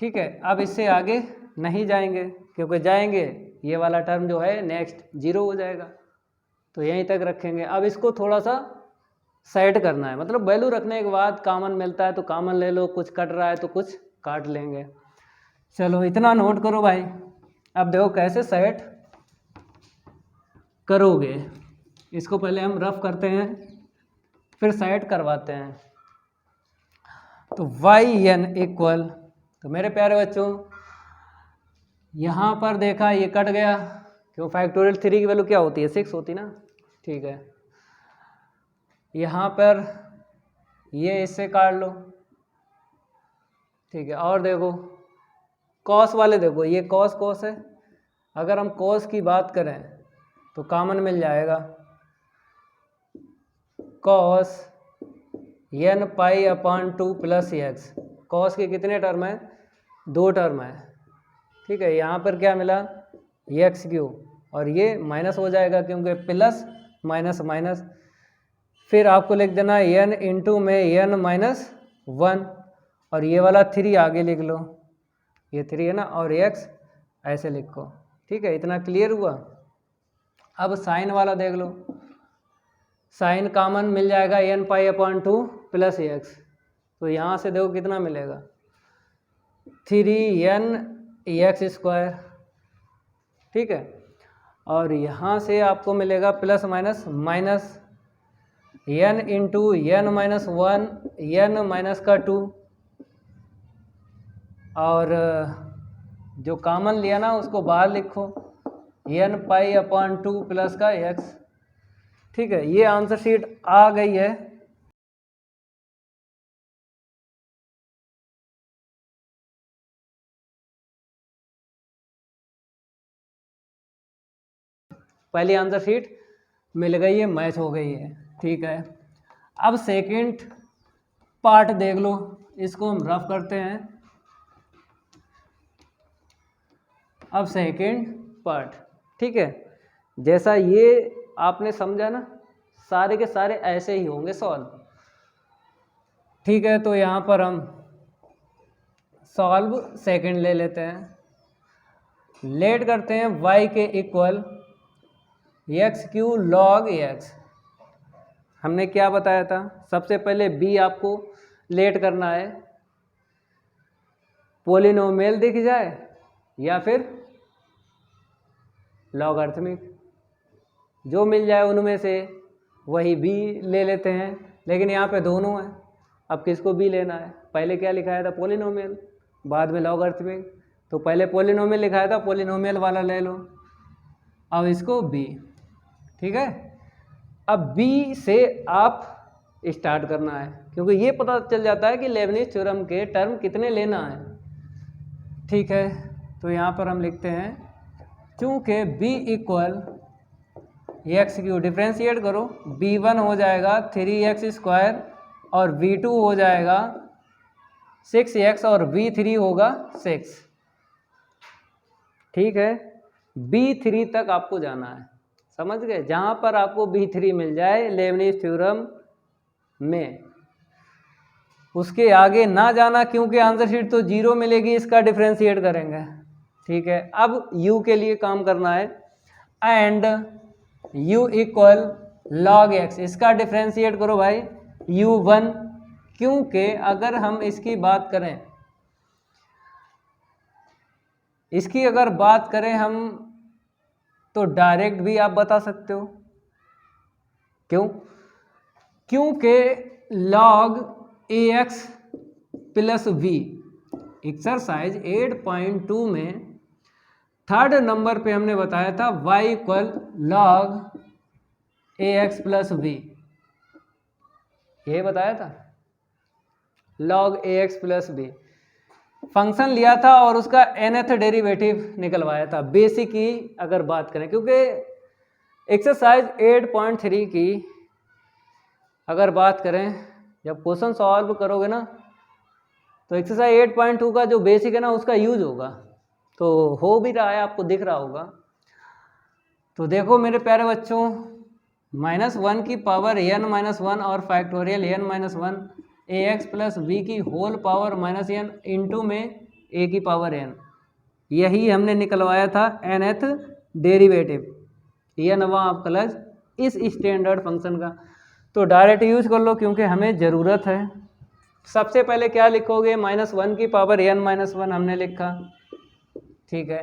ठीक है। अब इससे आगे नहीं जाएंगे, क्योंकि जाएंगे ये वाला टर्म जो है नेक्स्ट 0 हो जाएगा, तो यहीं तक रखेंगे। अब इसको थोड़ा सा सेट करना है, मतलब वैल्यू रखने के बाद कॉमन मिलता है तो कॉमन ले लो, कुछ कट रहा है तो कुछ काट लेंगे। चलो इतना नोट करो भाई। अब देखो कैसे सेट करोगे, इसको पहले हम रफ करते हैं, फिर सेट करवाते हैं। तो yn इक्वल, तो मेरे प्यारे बच्चों यहाँ पर देखा ये कट गया, क्यों फैक्टोरियल 3 की वैल्यू क्या होती है 6 होती ना, ठीक है। यहाँ पर ये इससे काट लो, ठीक है। और देखो कॉस वाले, देखो ये कॉस है, अगर हम कॉस की बात करें तो कॉमन मिल जाएगा, cos n π/2 plus x, cos के कितने टर्म है, 2 टर्म है, ठीक है। यहाँ पर क्या मिला x3, और ये माइनस हो जाएगा क्योंकि प्लस माइनस माइनस। फिर आपको लिख देना n इंटू में n-1, और ये वाला 3 आगे लिख लो, ये 3 है ना, और x ऐसे लिखो, ठीक है। इतना क्लियर हुआ। अब साइन वाला देख लो, साइन कॉमन मिल जाएगा n π/2 प्लस x, तो यहाँ से देखो कितना मिलेगा 3nx², ठीक है। और यहाँ से आपको मिलेगा plus minus minus n into n-1 n-2, और जो कॉमन लिया ना उसको बाहर लिखो n π/2 प्लस का x, ठीक है। ये आंसर शीट आ गई है। पहली आंसर शीट मिल गई है, मैच हो गई है, ठीक है। अब सेकंड पार्ट देख लो, इसको हम रफ करते हैं। अब सेकंड पार्ट, ठीक है, जैसा ये आपने समझा ना, सारे के सारे ऐसे ही होंगे सॉल्व, ठीक है। तो यहाँ पर हम सॉल्व सेकंड ले लेते हैं। लेट करते हैं y के equal x Q log x. हमने क्या बताया था, सबसे पहले b आपको लेट करना है, पोलिनोमियल दिख जाए या फिर लॉगरिथमिक, जो मिल जाए उनमें से वही b ले लेते हैं। लेकिन यहाँ पे दोनों है, अब किसको b लेना है? पहले क्या लिखाया था? पोलिनोमियल, बाद में लॉगरिथमिक। तो पहले पोलिनोमियल लिखाया था, पोलिनोमियल वाला ले लो। अब इसको b, ठीक है। अब b से आप स्टार्ट करना है, क्योंकि ये पता चल जाता है कि लेबनिज थ्योरम के टर्म कितने लेना है, ठीक है। तो यहाँ पर हम लिखते हैं, चूँकि b equal x Q, differentiate करो, b1 हो जाएगा 3x² और b2 हो जाएगा 6x और b3 होगा 6, ठीक है। b3 तक आपको जाना है, समझ गए? जहाँ पर आपको b3 मिल जाए लेबनिज थ्योरम में, उसके आगे ना जाना, क्योंकि आंसर शीट तो 0 मिलेगी, इसका डिफ्रेंशिएट करेंगे, ठीक है। अब u के लिए काम करना है, and u equal log x, इसका डिफ्रेंशिएट करो भाई u1, क्योंकि अगर हम इसकी बात करें, इसकी अगर बात करें हम, तो डायरेक्ट भी आप बता सकते हो। क्यों? क्योंकि log ax plus v, exercise 8.2 में थर्ड नंबर पे हमने बताया था y equal log ax plus v, ये बताया था, log ax plus v function लिया था और उसका nth डेरिवेटिव निकलवाया था। बेसिक की अगर बात करें, क्योंकि एक्सरसाइज 8.3 की अगर बात करें, जब क्वेश्चन सॉल्व करोगे ना, तो एक्सरसाइज 8.2 का जो बेसिक है ना, उसका यूज होगा। तो हो भी रहा है, आपको दिख रहा होगा। तो देखो मेरे प्यारे बच्चों, -1 की पावर n-1 और factorial n-1 ax plus v की होल पावर -n इंटू में a की पावर n, यही हमने निकलवाया था nth डेरिवेटिव, यह नवा आप क्लच इस स्टैंडर्ड फंक्शन का। तो डायरेक्ट यूज कर लो, क्योंकि हमें ज़रूरत है। सबसे पहले क्या लिखोगे? -1 की पावर n-1 हमने लिखा, ठीक है।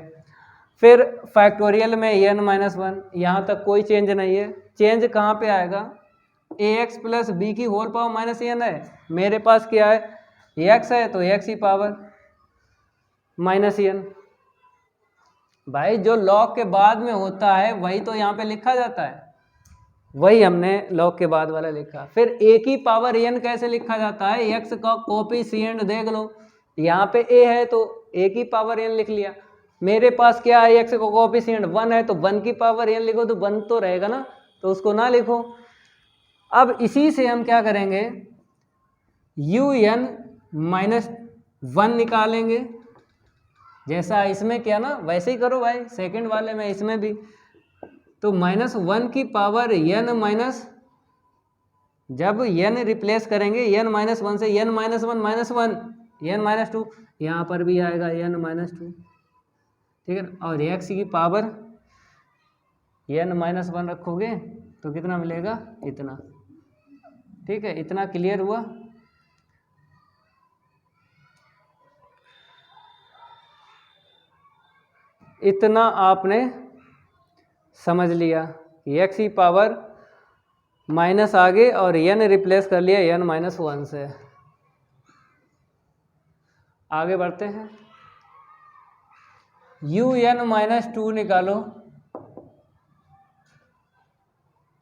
फिर फैक्टोरियल में n-1, यहाँ तक कोई चेंज नहीं है। चेंज कहाँ पे आएगा? ax प्लस b की होल पावर -n है, मेरे पास क्या है? x है, तो x की पावर -n। भाई जो लॉग के बाद में होता है वही तो यहाँ पे लिखा जाता है, वही हमने लॉग के बाद वाला लिखा। फिर a की पावर n कैसे लिखा जाता है? x का कोफिशिएंट देख लो, यहाँ पे a है तो a की पावर n लिख लिया। मेरे पास क्या है? x का कोफिशिएंट 1 है, तो 1 की पावर n लिखो, तो 1 तो रहेगा ना, तो उसको ना लिखो। अब इसी से हम क्या करेंगे? un-1 निकालेंगे, जैसा इसमें किया ना वैसे ही करो भाई सेकंड वाले में, इसमें भी। तो -1 की पावर n-, जब n रिप्लेस करेंगे n-1 से n-1 -1 n-2, यहाँ पर भी आएगा n-2, ठीक है। और x की पावर n-1 रखोगे तो कितना मिलेगा? इतना, ठीक है। इतना क्लियर हुआ? इतना आपने समझ लिया कि x की पावर माइनस आगे और n रिप्लेस कर लिया n-1 से। आगे बढ़ते हैं, un-2 निकालो।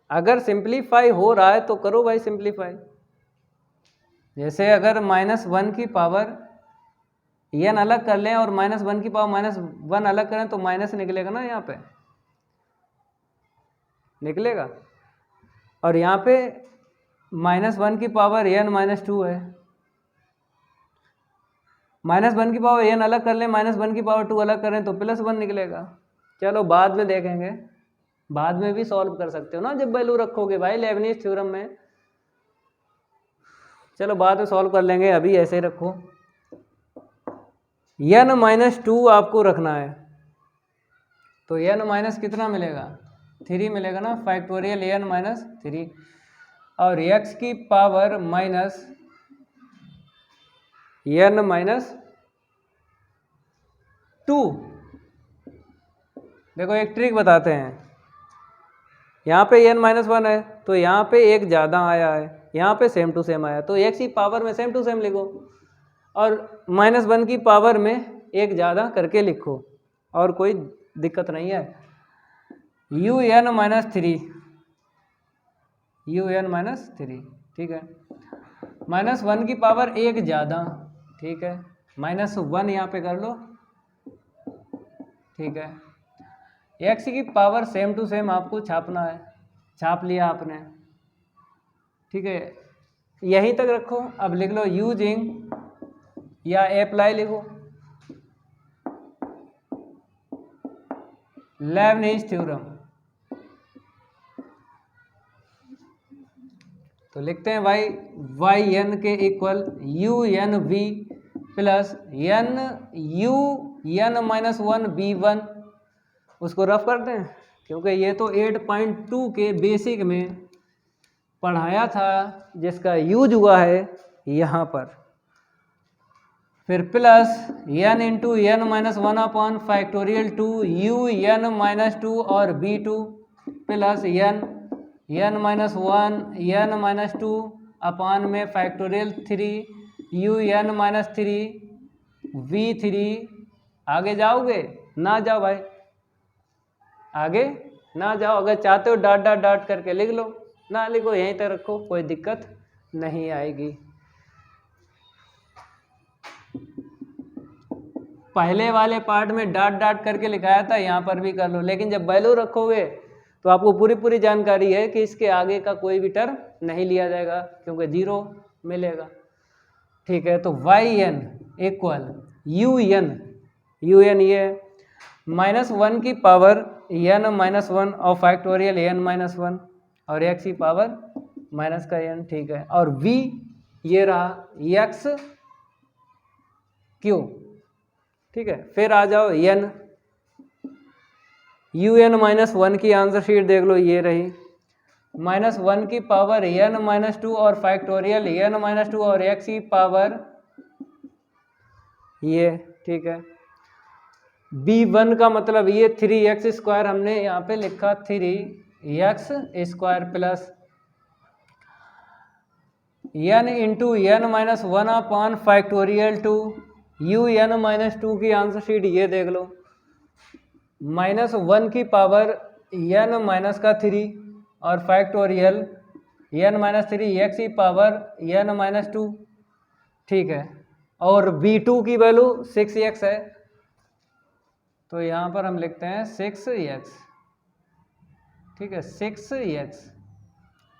अगर सिंप्लीफाई हो रहा है तो करो भाई सिंप्लीफाई। जैसे अगर -1 की पावर n अलग कर लें और -1 की पावर -1 अलग करें तो माइनस निकलेगा ना, यहाँ पे निकलेगा। और यहाँ पे -1 की पावर n-2 है, -1 की पावर n अलग कर लें, -1 की पावर 2 अलग करें तो +1 निकलेगा। चलो बाद में देखेंगे, बाद में भी सॉल्व कर सकते हो ना जब वैल्यू रखोगे भाई लेबनिज थ्योरम में। चलो बाद में सॉल्व कर लेंगे, अभी ऐसे ही रखो। n माइनस 2 आपको रखना है, तो n माइनस कितना मिलेगा, 3 मिलेगा ना, फैक्टोरियल n माइनस 3, और x की पावर माइनस n माइनस 2। देखो एक ट्रिक बताते हैं, यहाँ पे n माइनस 1 है तो यहाँ पे एक ज़्यादा आया है, यहाँ पे सेम टू सेम आया, तो x की पावर में सेम टू सेम लिखो और -1 की पावर में एक ज़्यादा करके लिखो, और कोई दिक्कत नहीं है। un माइनस 3, un माइनस 3, ठीक है, -1 की पावर एक ज़्यादा, ठीक है, -1 यहाँ पे कर लो, ठीक है, x की पावर सेम टू सेम आपको छापना है, छाप लिया आपने, ठीक है, यहीं तक रखो। अब लिख लो यूजिंग या अप्लाई लिखो लेबनिज थ्योरम। तो लिखते हैं भाई वाई एन के equal u n v plus n u N minus 1 b 1। उसको रफ करते हैं क्योंकि ये तो 8.2 के बेसिक में पढ़ाया था, जिसका यूज हुआ है यहाँ पर। फिर plus n into N minus 1 upon factorial 2 you N minus 2 और B 2 plus n minus 1 n minus 2 upon में factorial 3 U N minus 3 V 3। आगे जाओगे ना जाओ भाई, आगे ना जाओ, अगर चाहते हो डॉट डॉट डॉट करके लिख लो, ना लिखो यहीं तक रखो, कोई दिक्कत नहीं आएगी। पहले वाले पार्ट में डॉट डॉट करके लिखाया था, यहाँ पर भी कर लो, लेकिन जब वैल्यू रखोगे तो आपको पूरी पूरी जानकारी है कि इसके आगे का कोई भी टर्म नहीं लिया जाएगा क्योंकि 0 मिलेगा, ठीक है। तो y n equal u n ये -1 की पावर n माइनस 1 और फैक्टोरियल n माइनस 1 और x की पावर माइनस का n, ठीक है, और v ये रहा x क्यू, ठीक है। फिर आ जाओ n यू एन माइनस 1 की आंसर शीट देख लो, ये रही -1 की पावर n माइनस 2 और फैक्टोरियल n माइनस 2 और x की पावर ये, ठीक है। b1 का मतलब ये 3x स्क्वायर हमने यहाँ पे लिखा 3x square plus n into N minus 1 upon factorial 2 you N minus 2 की आंसर शीट ये देख लो, -1 की पावर n माइनस का 3 और फैक्टोरियल n माइनस 3 x की पावर n माइनस 2, ठीक है, और b2 की वैल्यू 6x है, तो यहाँ पर हम लिखते हैं 6x, ठीक है, 6x,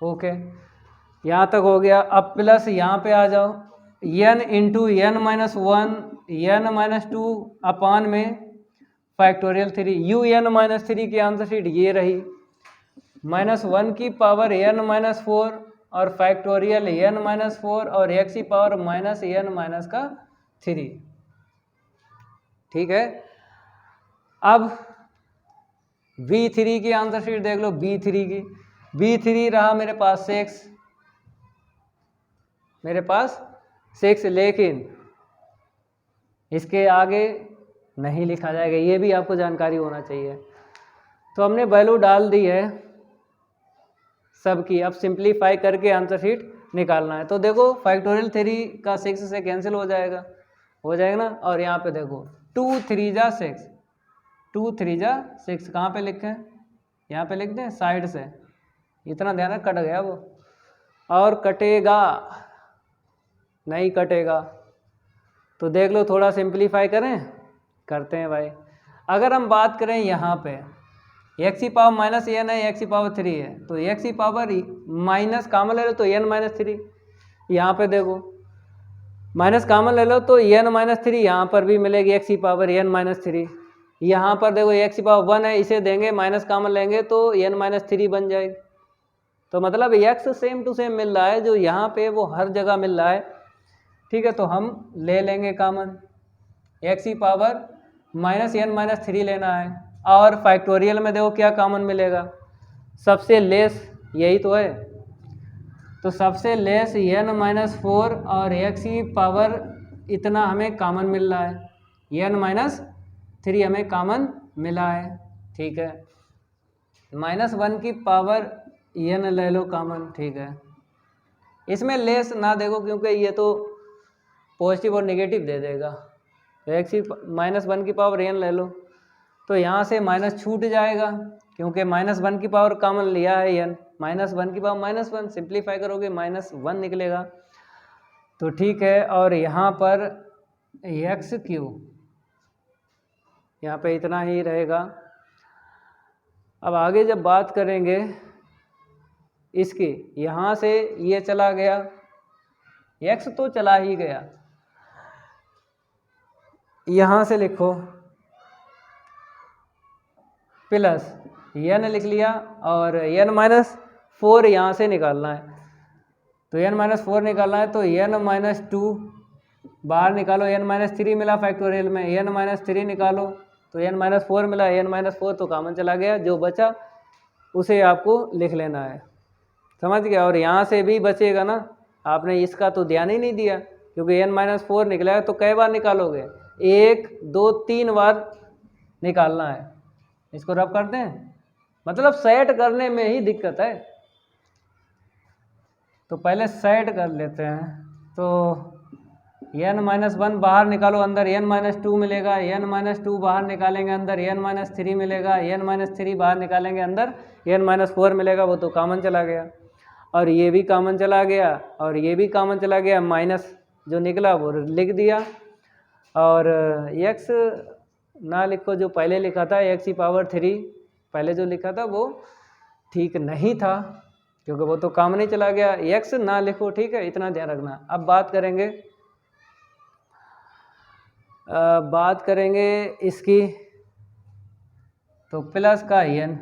ओके, यहाँ तक हो गया। अब प्लस यहाँ पे आ जाओ n into N minus 1 n minus 2 upon में फैक्टोरियल 3 यू एन माइनस 3 की आंसर शीट ये रही, -1 की पावर n माइनस 4 और फैक्टोरियल n माइनस 4 और x की पावर माइनस n माइनस का 3, ठीक है। अब v3 की आंसर शीट देख लो, b3 रहा मेरे पास 6, लेकिन इसके आगे नहीं लिखा जाएगा, ये भी आपको जानकारी होना चाहिए। तो हमने वैल्यू डाल दी है सबकी, अब सिंप्लीफाई करके आंसर शीट निकालना है। तो देखो फैक्टोरियल 3 का 6 से कैंसिल हो जाएगा ना, और यहाँ पे देखो 2 3 जा 6, 2 3 जा 6, कहाँ पे लिखें, यहाँ पे लिख दें साइड से, इतना ध्यान रख, कट गया वो, और कटेगा नहीं कटेगा, तो देख लो थोड़ा सिंप्लीफाई करते हैं भाई। अगर हम बात करें यहाँ पे x की पावर माइनस n है, x की पावर 3 है, तो x की पावर माइनस कामन ले लो तो n माइनस 3, यहाँ पे देखो माइनस कामन ले लो तो n माइनस 3 यहाँ पर भी मिलेगी, x की पावर n माइनस 3, यहाँ पर देखो x की पावर 1 है, इसे देंगे माइनस कामन लेंगे तो n माइनस 3 बन जाएगी। तो मतलब x सेम टू सेम मिल रहा है, जो यहाँ पे वो हर जगह मिल रहा है, ठीक है। तो हम ले लेंगे कामन, एक्स की पावर माइनस एन माइनस 3 लेना है। और फैक्टोरियल में देखो क्या कॉमन मिलेगा, सबसे लेस यही तो है, तो सबसे लेस एन माइनस 4 और एक्स की पावर इतना हमें कॉमन मिल रहा है, एन माइनस 3 हमें कॉमन मिला है। ठीक है, -1 की पावर एन ले लो कॉमन। ठीक है, इसमें लेस ना देखो क्योंकि ये तो पॉजिटिव और नेगेटिव दे देगा, तो एक्स की -1 की पावर एन ले लो, तो यहाँ से माइनस छूट जाएगा क्योंकि -1 की पावर कॉमन लिया है एन, -1 की पावर -1 सिंप्लीफाई करोगे -1 निकलेगा। तो ठीक है, और यहाँ पर एक्स क्यू यहाँ पे इतना ही रहेगा। अब आगे जब बात करेंगे इसकी, यहाँ से ये चला गया, एक्स तो चला ही गया, यहाँ से लिखो प्लस एन लिख लिया और एन माइनस 4 यहाँ से निकालना है, तो एन माइनस 4 निकालना है, तो एन माइनस 2 बाहर निकालो, एन माइनस 3 मिला फैक्टोरियल में, एन माइनस 3 निकालो तो एन माइनस 4 मिला, एन माइनस 4 तो कॉमन चला गया, जो बचा उसे आपको लिख लेना है, समझ गया। और यहाँ से भी बचेगा ना, आपने इसका तो ध्यान ही नहीं दिया क्योंकि एन माइनस 4 निकला तो कई बार निकालोगे, 1 2 3 बार निकालना है। इसको रब करते हैं, मतलब सेट करने में ही दिक्कत है, तो पहले सेट कर लेते हैं। तो एन माइनस 1 बाहर निकालो, अंदर एन माइनस 2 मिलेगा, एन माइनस 2 बाहर निकालेंगे, अंदर एन माइनस 3 मिलेगा, एन माइनस 3 बाहर निकालेंगे, अंदर एन माइनस 4 मिलेगा, वो तो कॉमन चला गया, और ये भी कॉमन चला गया, और ये भी कॉमन चला गया, माइनस जो निकला वो लिख दिया। और एक्स ना लिखो, जो पहले लिखा था एक्स की पावर 3 पहले जो लिखा था वो ठीक नहीं था क्योंकि वो तो कॉमन ही चला गया, एक्स ना लिखो, ठीक है, इतना ध्यान रखना। अब बात करेंगे इसकी, तो प्लस का एन,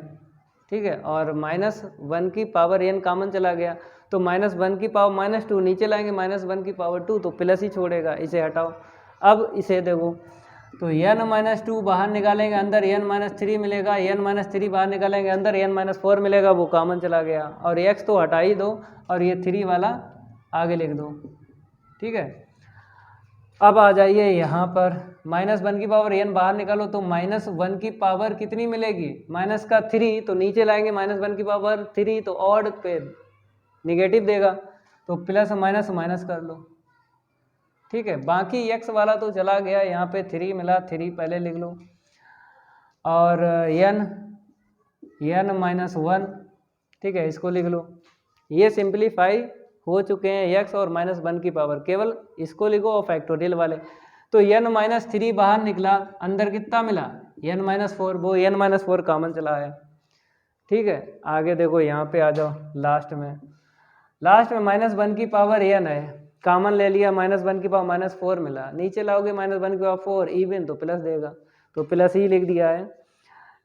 ठीक है, और -1 की पावर एन कॉमन चला गया, तो -1 की पावर -2 नीचे लाएंगे, -1 की पावर 2 तो प्लस ही छोड़ेगा, इसे हटाओ। अब इसे देखो, तो एन माइनस 2 बाहर निकालेंगे, अंदर एन माइनस 3 मिलेगा, एन माइनस 3 बाहर निकालेंगे, अंदर एन माइनस 4 मिलेगा, वो कॉमन चला गया, और एक्स तो हटा ही दो और ये 3 वाला आगे लिख दो, ठीक है। अब आ जाइए यहाँ पर, -1 की पावर एन बाहर निकालो तो -1 की पावर कितनी मिलेगी, माइनस का 3, तो नीचे लाएंगे -1 की पावर 3 तो ऑड पे निगेटिव देगा, तो प्लस माइनस माइनस कर लो, ठीक है। बाकी एक्स वाला तो चला गया, यहाँ पे 3 मिला, 3 पहले लिख लो, और एन माइनस 1, ठीक है, इसको लिख लो। ये सिंप्लीफाई हो चुके हैं एक्स और -1 की पावर, केवल इसको लिखो और फैक्टोरियल वाले। तो एन माइनस 3 बाहर निकला, अंदर कितना मिला, एन माइनस 4, वो एन माइनस 4 कॉमन चला है, ठीक है। आगे देखो, यहाँ पे आ जाओ, लास्ट में -1 की पावर एन है, कॉमन ले लिया, -1 की पावर -4 मिला, नीचे लाओगे -1 की पावर 4 इवन तो प्लस देगा, तो प्लस ही लिख दिया है।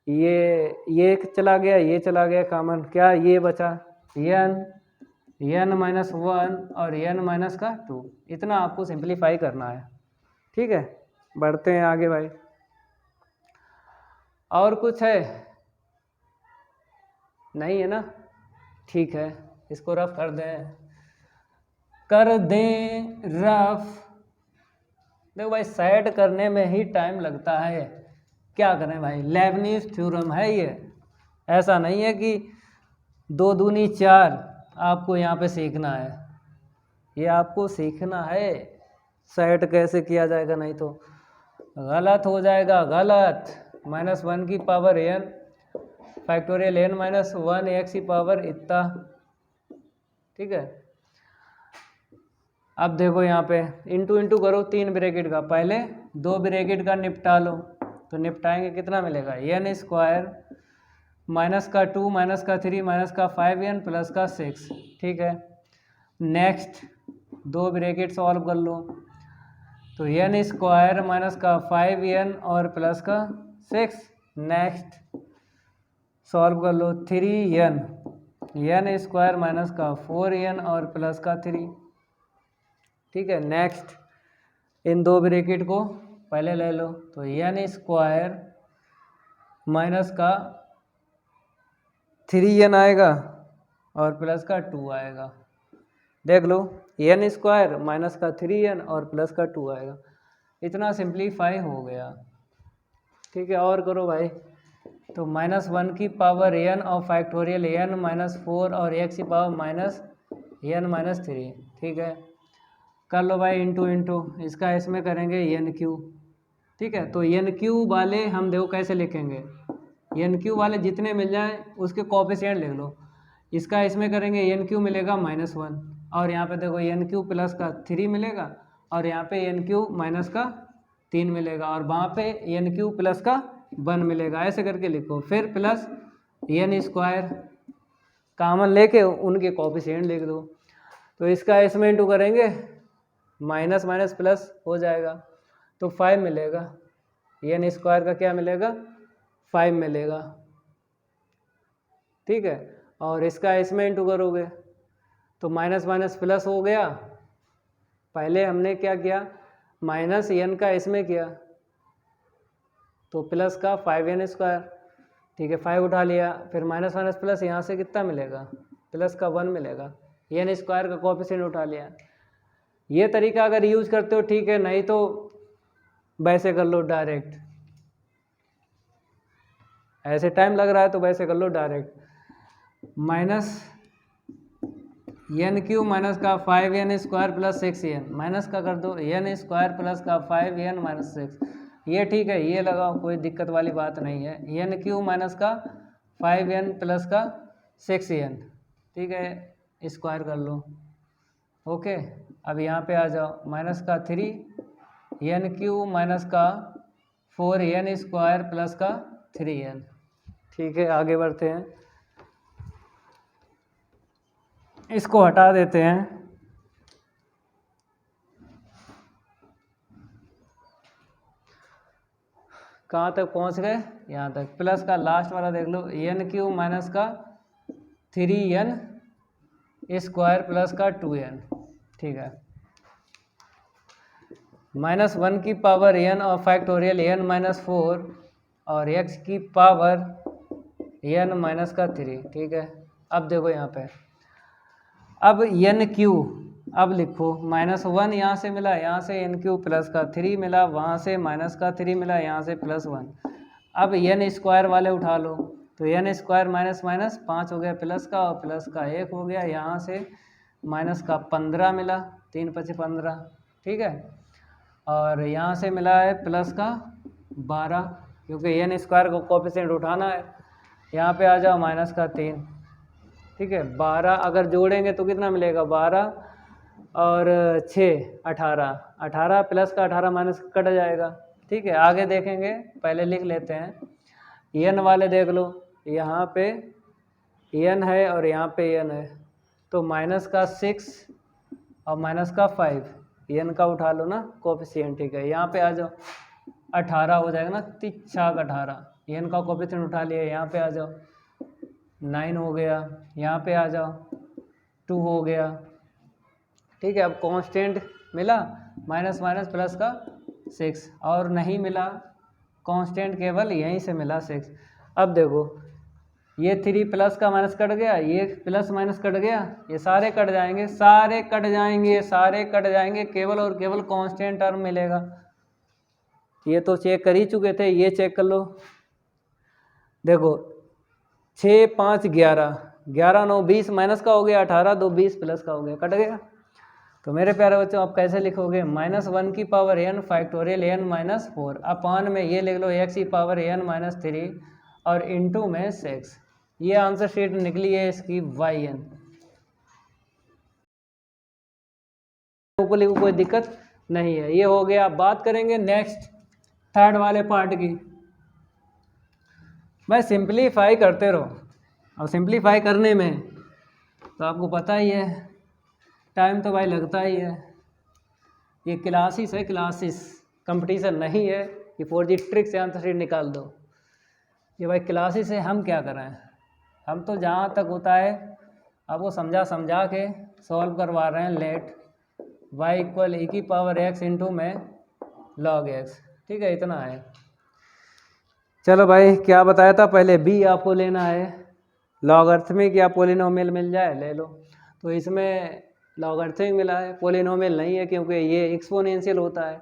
ये चला गया, ये चला गया कॉमन, क्या ये बचा, एन माइनस 1 और एन माइनस का 2, इतना आपको सिंप्लीफाई करना है, ठीक है। बढ़ते हैं आगे भाई, और कुछ है नहीं है ना, ठीक है, इसको रफ कर दें रफ। देखो भाई, सेट करने में ही टाइम लगता है, क्या करें भाई, लेबनीज थ्योरम है ये, ऐसा नहीं है कि 2 दूनी 4 आपको यहाँ पे सीखना है, ये आपको सीखना है सेट कैसे किया जाएगा, नहीं तो गलत हो जाएगा, गलत। -1 की power n factorial n minus 1 x की पावर इतना, ठीक है। अब देखो यहाँ पे इंटू करो 3 ब्रैकेट का, पहले 2 ब्रैकेट का निपटा लो, तो निपटाएंगे कितना मिलेगा, एन स्क्वायर माइनस का 2 माइनस का 3 माइनस का 5n प्लस का 6, ठीक है। नेक्स्ट 2 ब्रैकेट सॉल्व कर लो, तो एन स्क्वायर माइनस का 5n और प्लस का 6, नेक्स्ट सॉल्व कर लो, 3n, एन स्क्वायर माइनस का 4n और प्लस का 3, ठीक है। नेक्स्ट इन 2 ब्रैकेट को पहले ले लो, तो n स्क्वायर माइनस का 3n आएगा और प्लस का 2 आएगा। देख लो, n स्क्वायर माइनस का 3n और प्लस का 2 आएगा। इतना सिंप्लीफाई हो गया। ठीक है, और करो भाई। तो -1 की पावर n और फैक्टोरियल n - 4 और x की पावर -n-3। ठीक है, कर लो भाई, इंटू इसका इसमें करेंगे n3। ठीक है, तो n3 वाले हम देखो कैसे लिखेंगे, n3 वाले जितने मिल जाएं उसके कोएफिशिएंट लिख लो। इसका इसमें करेंगे n3 मिलेगा -1, और यहाँ पे देखो n3 प्लस का 3 मिलेगा, और यहाँ पे n3 माइनस का 3 मिलेगा, और वहाँ पे n3 प्लस का 1 मिलेगा। ऐसे करके लिखो, फिर प्लस n स्क्वायर कॉमन लेके उनके कोएफिशिएंट लिख दो। तो इसका इसमें इंटू करेंगे, माइनस माइनस प्लस हो जाएगा, तो 5 मिलेगा। n स्क्वायर का क्या मिलेगा, 5 मिलेगा। ठीक है, और इसका इसमें इंटू करोगे तो माइनस माइनस प्लस हो गया। पहले हमने क्या किया, माइनस n का इसमें किया, तो प्लस का 5n स्क्वायर। ठीक है, 5 उठा लिया, फिर माइनस माइनस प्लस, यहाँ से कितना मिलेगा, प्लस का 1 मिलेगा। n स्क्वायर का कोएफिशिएंट उठा लिया। ये तरीका अगर यूज करते हो ठीक है, नहीं तो वैसे कर लो डायरेक्ट। ऐसे टाइम लग रहा है तो वैसे कर लो डायरेक्ट। -n³ माइनस का 5n square plus 6n, minus का कर दो n स्क्वायर प्लस का 5n माइनस 6। ये ठीक है, ये लगाओ, कोई दिक्कत वाली बात नहीं है। n³ माइनस का 5n प्लस का 6n। ठीक है, स्क्वायर कर लो। ओके, अब यहाँ पे आ जाओ, माइनस का 3 n³ माइनस का 4n स्क्वायर प्लस का 3n। ठीक है, आगे बढ़ते हैं, इसको हटा देते हैं। कहाँ तक पहुँच गए, यहाँ तक। प्लस का लास्ट वाला देख लो, n³ माइनस का 3n स्क्वायर प्लस का 2n। ठीक है, -1 की पावर n और फैक्टोरियल n - 4 और x की पावर n माइनस का 3। ठीक है, अब देखो यहाँ पे, अब n³ अब लिखो, -1 यहाँ से मिला, यहाँ से n³ प्लस का 3 मिला, वहाँ से माइनस का 3 मिला, यहाँ से +1। अब n स्क्वायर वाले उठा लो, तो n स्क्वायर माइनस माइनस 5 हो गया प्लस का, और प्लस का 1 हो गया। यहाँ से माइनस का 15 मिला, 3 × 5 = 15। ठीक है, और यहाँ से मिला है प्लस का 12, क्योंकि n स्क्वायर को कोएफिशिएंट उठाना है। यहाँ पे आ जाओ, माइनस का 3। ठीक है, 12 अगर जोड़ेंगे तो कितना मिलेगा, 12 और 6 18, 18 प्लस का 18 माइनस कट जाएगा। ठीक है, आगे देखेंगे, पहले लिख लेते हैं। n वाले देख लो, यहाँ पे n है और यहाँ पे n है, तो माइनस का 6 और माइनस का 5, n का उठा लो ना कोएफिशिएंट। ठीक है, यहाँ पे आ जाओ, 18 हो जाएगा ना, 3 × 18, n का कोएफिशिएंट उठा लिया। यहाँ पे आ जाओ, 9 हो गया, यहाँ पे आ जाओ, 2 हो गया। ठीक है, अब कांस्टेंट मिला, माइनस माइनस प्लस का 6, और नहीं मिला कांस्टेंट, केवल यहीं से मिला 6। अब देखो, ये 3 प्लस का माइनस कट गया, ये प्लस माइनस कट गया, ये सारे कट जाएंगे, सारे कट जाएंगे, सारे कट जाएंगे, केवल और केवल कांस्टेंट टर्म मिलेगा। ये तो चेक कर ही चुके थे, ये चेक कर लो। देखो, 6 5 11, 11 9 20, माइनस का हो गया, 18 2 20 प्लस का हो गया, कट गया। तो मेरे प्यारे बच्चों, आप कैसे लिखोगे, -1 की पावर n फैक्टोरियल n - 4 अपान में ये लिख लो x की पावर n - 3 और इंटू में 6। ये आंसर शीट निकली है इसकी yn। को कोई दिक्कत नहीं है, ये हो गया। बात करेंगे नेक्स्ट थर्ड वाले पार्ट की। भाई सिंप्लीफाई करते रहो, और सिंप्लीफाई करने में तो आपको पता ही है टाइम तो भाई लगता ही है। ये क्लासेस है, क्लासेस, कंपटीशन नहीं है कि 4G ट्रिक से आंसर शीट निकाल दो। ये भाई क्लासेस है, हम क्या कर रहे हैं, हम तो जहाँ तक होता है अब वो समझा के सॉल्व करवा रहे हैं। लेट y = e की पावर x इंटू में log x। ठीक है, इतना है। चलो भाई, क्या बताया था पहले, बी आपको लेना है, लॉगरिथमिक या पोलिनोमियल मिल जाए ले लो। तो इसमें लॉगरिथमिक मिला है, पोलिनोमियल नहीं है क्योंकि ये एक्सपोनेंशियल होता है।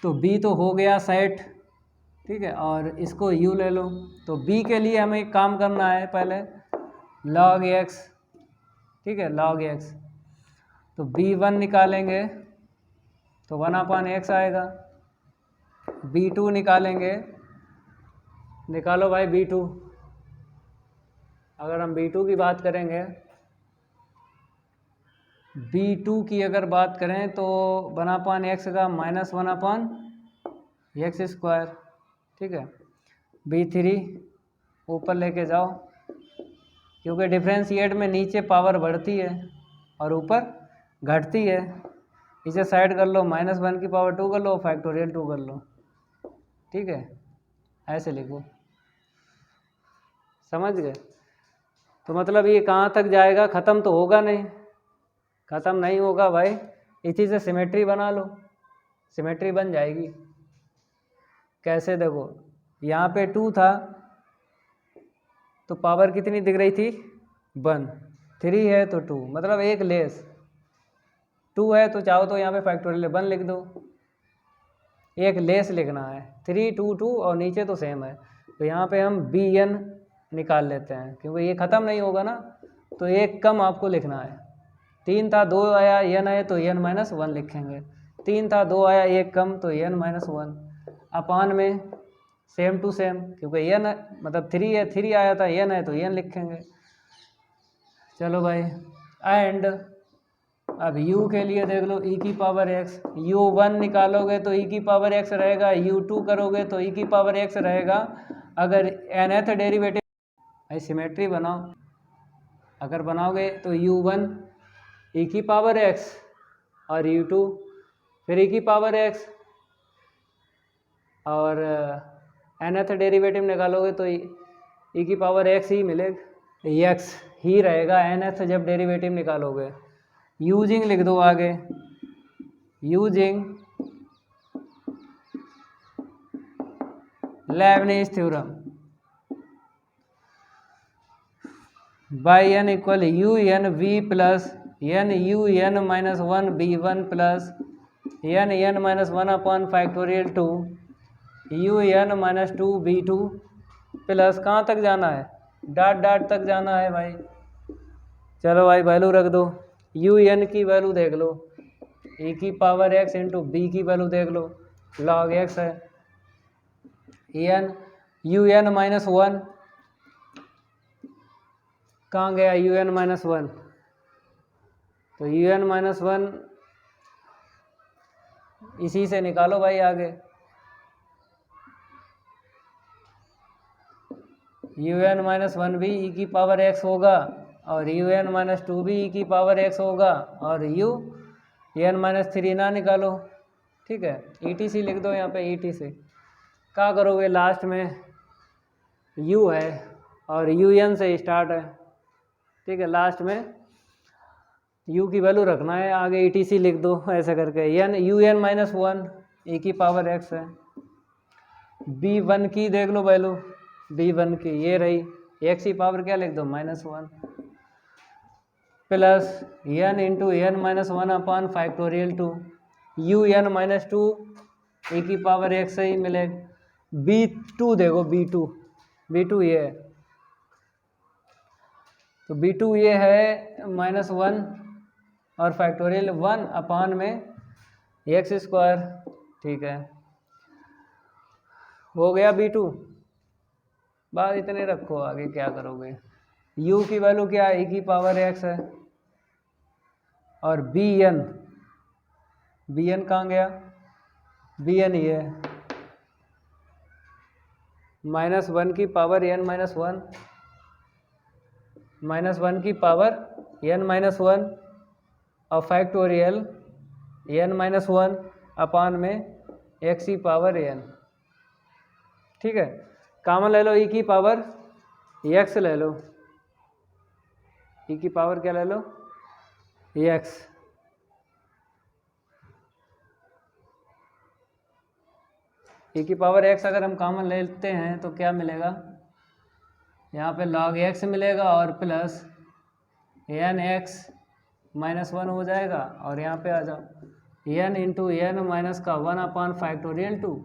तो बी तो हो गया सेट, ठीक है, और इसको यू ले लो। तो बी के लिए हमें एक काम करना है, पहले log x, ठीक है, log x। तो b1 निकालेंगे तो 1/x आएगा, b2 निकालेंगे, निकालो भाई b2। अगर हम b2 की बात करेंगे, b2 की अगर बात करें तो 1/x का -1/x², ठीक है। b3 ऊपर लेके जाओ, क्योंकि डिफरेंशिएट में नीचे पावर बढ़ती है और ऊपर घटती है। इसे साइड कर लो, -1 की पावर 2 कर लो, फैक्टोरियल 2 कर लो, ठीक है, ऐसे लिखो, समझ गए। तो मतलब ये कहाँ तक जाएगा, ख़त्म तो होगा नहीं, ख़त्म नहीं होगा भाई। इसी से सिमेट्री बना लो, सिमेट्री बन जाएगी। कैसे, देखो यहाँ पे 2 था तो पावर कितनी दिख रही थी, 1, 3 है तो 2, मतलब एक लेस, 2 है तो चाहो तो यहाँ पे फैक्टोरियल 1 लिख दो, एक लेस लिखना है, 3 2 2 और नीचे तो सेम है। तो यहाँ पे हम bn निकाल लेते हैं, क्योंकि ये ख़त्म नहीं होगा ना, तो एक कम आपको लिखना है। 3 था 2 आया, n आए तो n-1 लिखेंगे, 3 था 2 आया, एक कम तो n-1 अपान में सेम टू सेम, क्योंकि n मतलब 3 है, 3 आया था, n है तो n लिखेंगे। चलो भाई, एंड अब u के लिए देख लो, e की पावर x, u1 निकालोगे तो e की पावर x रहेगा, u2 करोगे तो e की पावर x रहेगा। अगर nth डेरिवेटिव, भाई सिमेट्री बनाओ, अगर बनाओगे तो u1 e की पावर x और u2 फिर e की पावर x, और nth डेरिवेटिव निकालोगे तो e की पावर x ही मिलेगा, x ही रहेगा nth जब डेरिवेटिव निकालोगे। यूजिंग लिख दो आगे, using Leibniz theorem, y n equal u n v plus n u n-1 b1 plus n-1/2 u n-2 b2 plus, कहाँ तक जाना है, डाट डाट तक जाना है भाई। चलो भाई वैल्यू रख दो, यू एन की वैल्यू देख लो, e की पावर x इंटू बी की वैल्यू देख लो, log x है, एन यू n-1 कहाँ गया, यू n-1, तो यू n-1 इसी से निकालो भाई आगे, यू n-1 भी e की पावर x होगा और यू n-2 भी e की पावर x होगा, और u n-3 ना निकालो, ठीक है, ETC लिख दो यहाँ पे, ETC क्या करोगे, लास्ट में u है और यू एन से स्टार्ट है, ठीक है, लास्ट में u की वैल्यू रखना है, आगे ETC लिख दो ऐसे करके, यू n-1 e की पावर x है। b1 की देख लो वैल्यू, b1 की ये रही, x की पावर क्या लिख दो, -1 plus n into n-1/2 u n-2 e की पावर x से ही मिलेगा। b2 देखो, b2 ये है, तो b2 ये है -1 और फैक्टोरियल 1 अपान में x², ठीक है, हो गया b2। बात इतने रखो, आगे क्या करोगे, u की वैल्यू क्या है, e की पावर x है, और bn कहाँ गया, bn ये है -1 की पावर n-1 -1 की पावर n-1 और फैक्टोरियल n-1 अपान में x की पावर n, ठीक है, कॉमन ले लो, e की पावर x ले लो, e की पावर क्या ले लो, x, e की पावर x अगर हम कॉमन लेते हैं तो क्या मिलेगा, यहाँ पे log x मिलेगा और प्लस n x माइनस 1 हो जाएगा, और यहाँ पे आ जाओ n इंटू एन माइनस का 1/2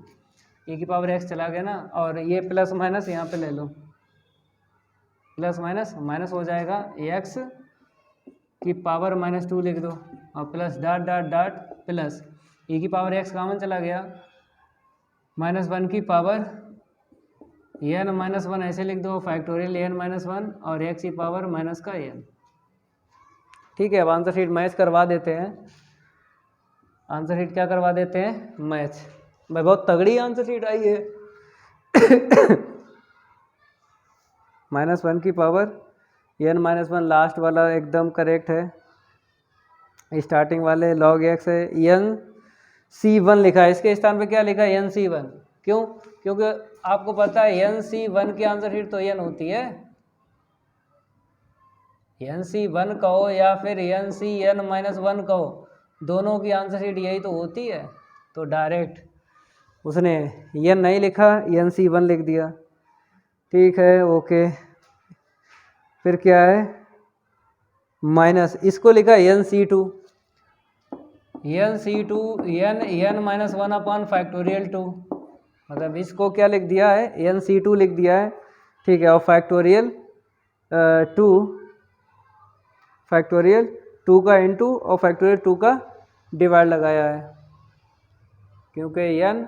e की पावर x चला गया ना, और ये प्लस माइनस यहाँ पे ले लो, प्लस माइनस माइनस हो जाएगा, x की पावर -2 लिख दो और plus dot dot dot plus e की पावर x कॉमन चला गया, -1 की पावर n माइनस 1 ऐसे लिख दो, फैक्टोरियल n माइनस 1 और x की पावर माइनस का n। ठीक है, अब आंसर शीट मैच करवा देते हैं। आंसर शीट क्या करवा देते हैं, मैच। भाई बहुत तगड़ी आंसर शीट आई है। -1 की पावर n माइनस 1 लास्ट वाला एकदम करेक्ट है, स्टार्टिंग वाले log x है, n c1 लिखा है, इसके स्थान पे क्या लिखा है, n c1। क्यों, क्योंकि आपको पता है n c1 की आंसर शीट तो n होती है, n c1 कहो या फिर n cn माइनस 1 कहो, दोनों की आंसर शीट यही तो होती है। तो डायरेक्ट उसने n नहीं लिखा, n c1 लिख दिया। ठीक है, ओके। फिर क्या है, माइनस इसको लिखा n c2, n माइनस 1/2, मतलब इसको क्या लिख दिया है, n c2 लिख दिया है। ठीक है, और फैक्टोरियल 2 का इंटू और फैक्टोरियल 2 का डिवाइड लगाया है, क्योंकि n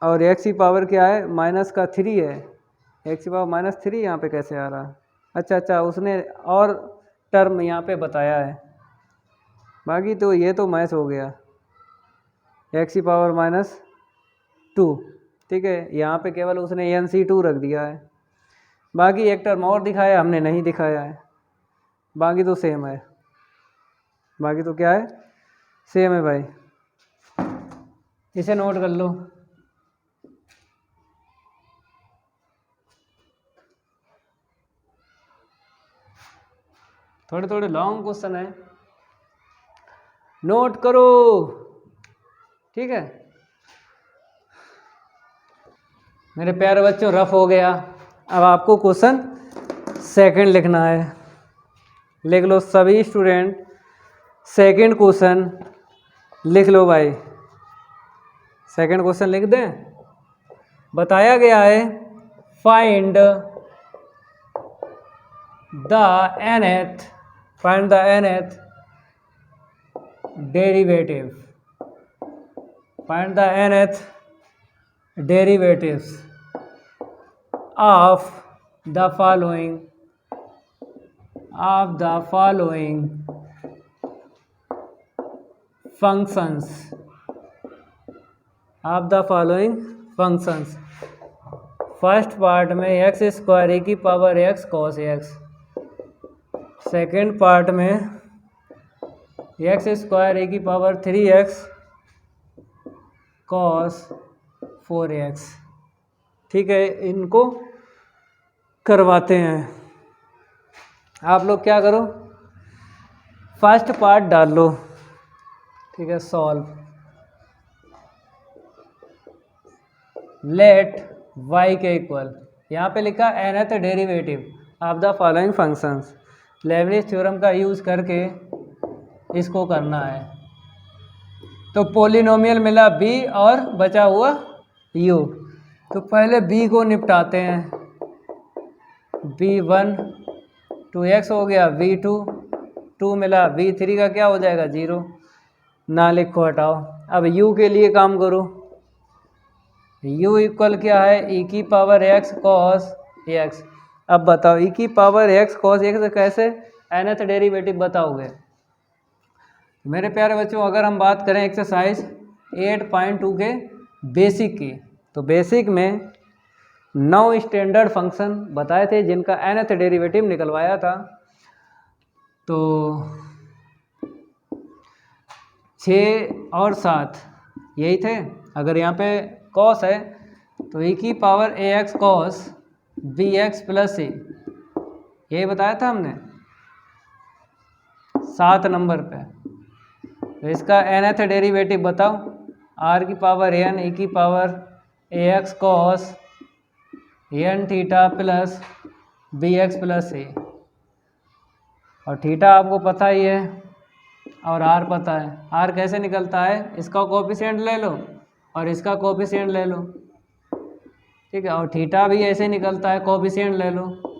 और x की पावर क्या है, माइनस का 3 है, x की पावर -3 यहाँ पे कैसे आ रहा है, अच्छा उसने और टर्म यहाँ पे बताया है, बाकी तो ये तो मैच हो गया, x की पावर -2। ठीक है, यहाँ पे केवल उसने n c2 रख दिया है, बाकी एक टर्म और दिखाया हमने नहीं दिखाया है, बाकी तो सेम है, बाकी तो क्या है, सेम है भाई, इसे नोट कर लो। थोड़े थोड़े लॉन्ग क्वेश्चन है, नोट करो। ठीक है मेरे प्यारे बच्चों, रफ हो गया, अब आपको क्वेश्चन सेकंड लिखना है। लिख लो सभी स्टूडेंट, सेकंड क्वेश्चन लिख लो भाई, सेकंड क्वेश्चन लिख दें। बताया गया है find the nth derivative, find the nth derivatives of the following functions, first part में x² e की power x cos x, second part में x² e की पावर 3x cos 4x। ठीक है, इनको करवाते हैं। आप लोग क्या करो, फर्स्ट पार्ट डाल लो। ठीक है, सॉल्व लेट y के इक्वल, यहाँ पे लिखा nth derivative of the following functions, Lebanese theorem का यूज़ करके इसको करना है। तो पॉलिनोमियल मिला b और बचा हुआ u, तो पहले b को निपटाते हैं। b1 2x हो गया, v2 2 मिला, v3 का क्या हो जाएगा 0, ना लिखो हटाओ। अब u के लिए काम करो, u इक्वल क्या है, e की पावर x cos x। अब बताओ e की पावर x cos x कैसे nth डेरिवेटिव बताओगे। मेरे प्यारे बच्चों, अगर हम बात करें एक्सरसाइज 8.2 के बेसिक की, तो बेसिक में 9 स्टैंडर्ड फंक्शन बताए थे जिनका nth डेरिवेटिव निकलवाया था। तो 6 और 7 यही थे। अगर यहाँ पे cos है तो e की power ax cos bx plus c, यही बताया था हमने 7 नंबर पे। तो इसका nth डेरिवेटिव बताओ। आर की पावर एन ई की power A X cos N theta plus B X plus A, और थीटा आपको पता ही है और आर पता है। आर कैसे निकलता है, इसका कोफिशिएंट ले लो और इसका कोफिशिएंट ले लो, ठीक है। और थीटा भी ऐसे निकलता है, कोफिशिएंट ले लो,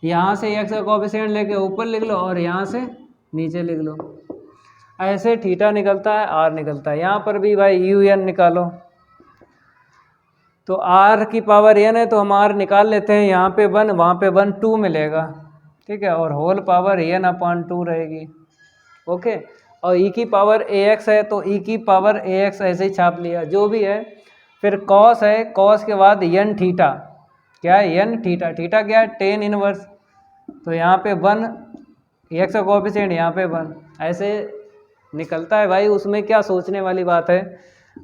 यहाँ से एक्स का कोफिशिएंट लेके ऊपर लिख लो और यहाँ से नीचे लिख लो, ऐसे थीटा निकलता है, आर निकलता है। यहाँ पर भी भाई यू एन निकालो, तो आर की पावर एन है तो हम आर निकाल लेते हैं, यहाँ पे 1 वहाँ पे 1 2 मिलेगा, ठीक है, और होल पावर एन अपॉन 2 रहेगी, ओके। और ई की पावर ए एक्स है तो ई की पावर ए एक्स ऐसे ही छाप लिया, जो भी है। फिर कॉस है, कॉस के बाद एन थीटा, क्या है एन थीटा, थीटा क्या है टेन इनवर्स, तो यहाँ पे 1 एक्स का कोएफिशिएंट यहाँ पे 1, ऐसे निकलता है भाई, उसमें क्या सोचने वाली बात है।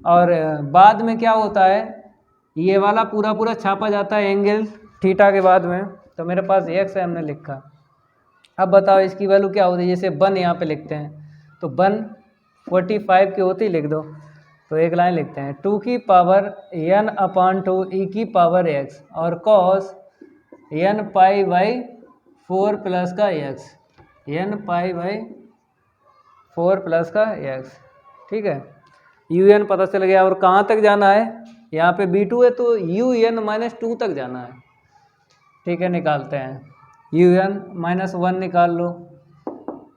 और बाद में क्या होता है, ये वाला पूरा पूरा छापा जाता है एंगल थीटा के बाद में, तो मेरे पास एक्स है, हमने लिखा। अब बताओ इसकी वैल्यू क्या होती है, जैसे 1 यहाँ पे लिखते हैं तो 1 45 की होती, लिख दो, तो एक लाइन लिखते हैं 2 की पावर एन अपॉन 2 ई की पावर एक्स और cos N pi by 4 plus का X, N pi by 4 plus का एक्स, ठीक है। यू एन पता चल गया। और कहाँ तक जाना है, यहाँ पे B2 है तो यू एन माइनस 2 तक जाना है, ठीक है। निकालते हैं यू एन माइनस 1 निकाल लो,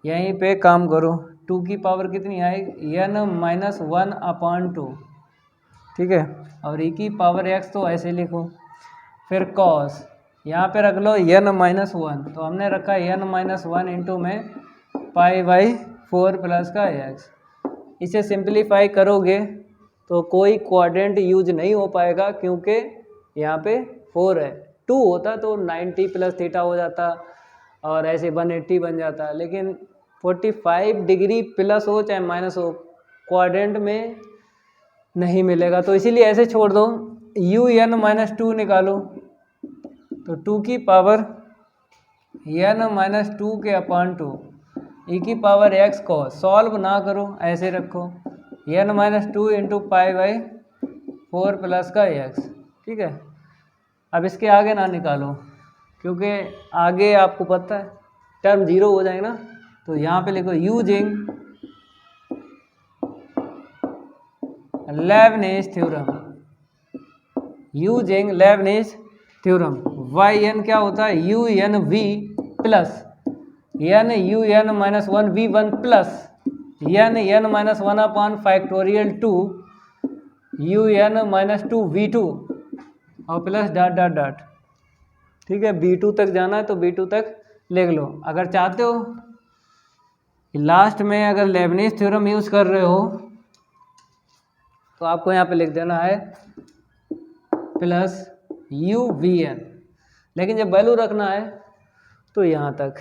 यहीं पे काम करो। 2 की पावर कितनी आएगी, एन माइनस 1 अपॉन 2, ठीक है। और ई की पावर एक्स तो ऐसे लिखो, फिर कॉस यहाँ पे रख लो एन माइनस 1, तो हमने रखा एन माइनस 1 इंटू में पाई बाई 4 प्लस का एक्स। इसे सिंप्लीफाई करोगे तो कोई क्वाड्रेंट यूज नहीं हो पाएगा, क्योंकि यहाँ पे 4 है, 2 होता तो 90 प्लस थीटा हो जाता और ऐसे 180 बन जाता, लेकिन 45 डिग्री प्लस हो चाहे माइनस हो, क्वाड्रेंट में नहीं मिलेगा, तो इसीलिए ऐसे छोड़ दो। यू एन माइनस 2 निकालो, तो 2 की पावर एन माइनस 2 के अपॉन 2 ई की पावर एक्स को सॉल्व ना करो, ऐसे रखो n minus 2 into pi by 4 plus का एक्स, ठीक है। अब इसके आगे ना निकालो, क्योंकि आगे आपको पता है टर्म 0 हो जाएगा ना, तो यहाँ पे लिखो using Leibniz theorem, using Leibniz theorem. Y n क्या होता है, u n v plus n u N minus 1 v 1 plus n minus 1 upon factorial 2 you N minus 2 v 2 और प्लस डॉट डॉट डॉट, ठीक है। B2 तक जाना है तो B2 तक लिख लो। अगर चाहते हो लास्ट में अगर लेबनिज थ्योरम यूज कर रहे हो तो आपको यहाँ पे लिख देना है प्लस यू वी एन, लेकिन जब वैल्यू रखना है तो यहाँ तक,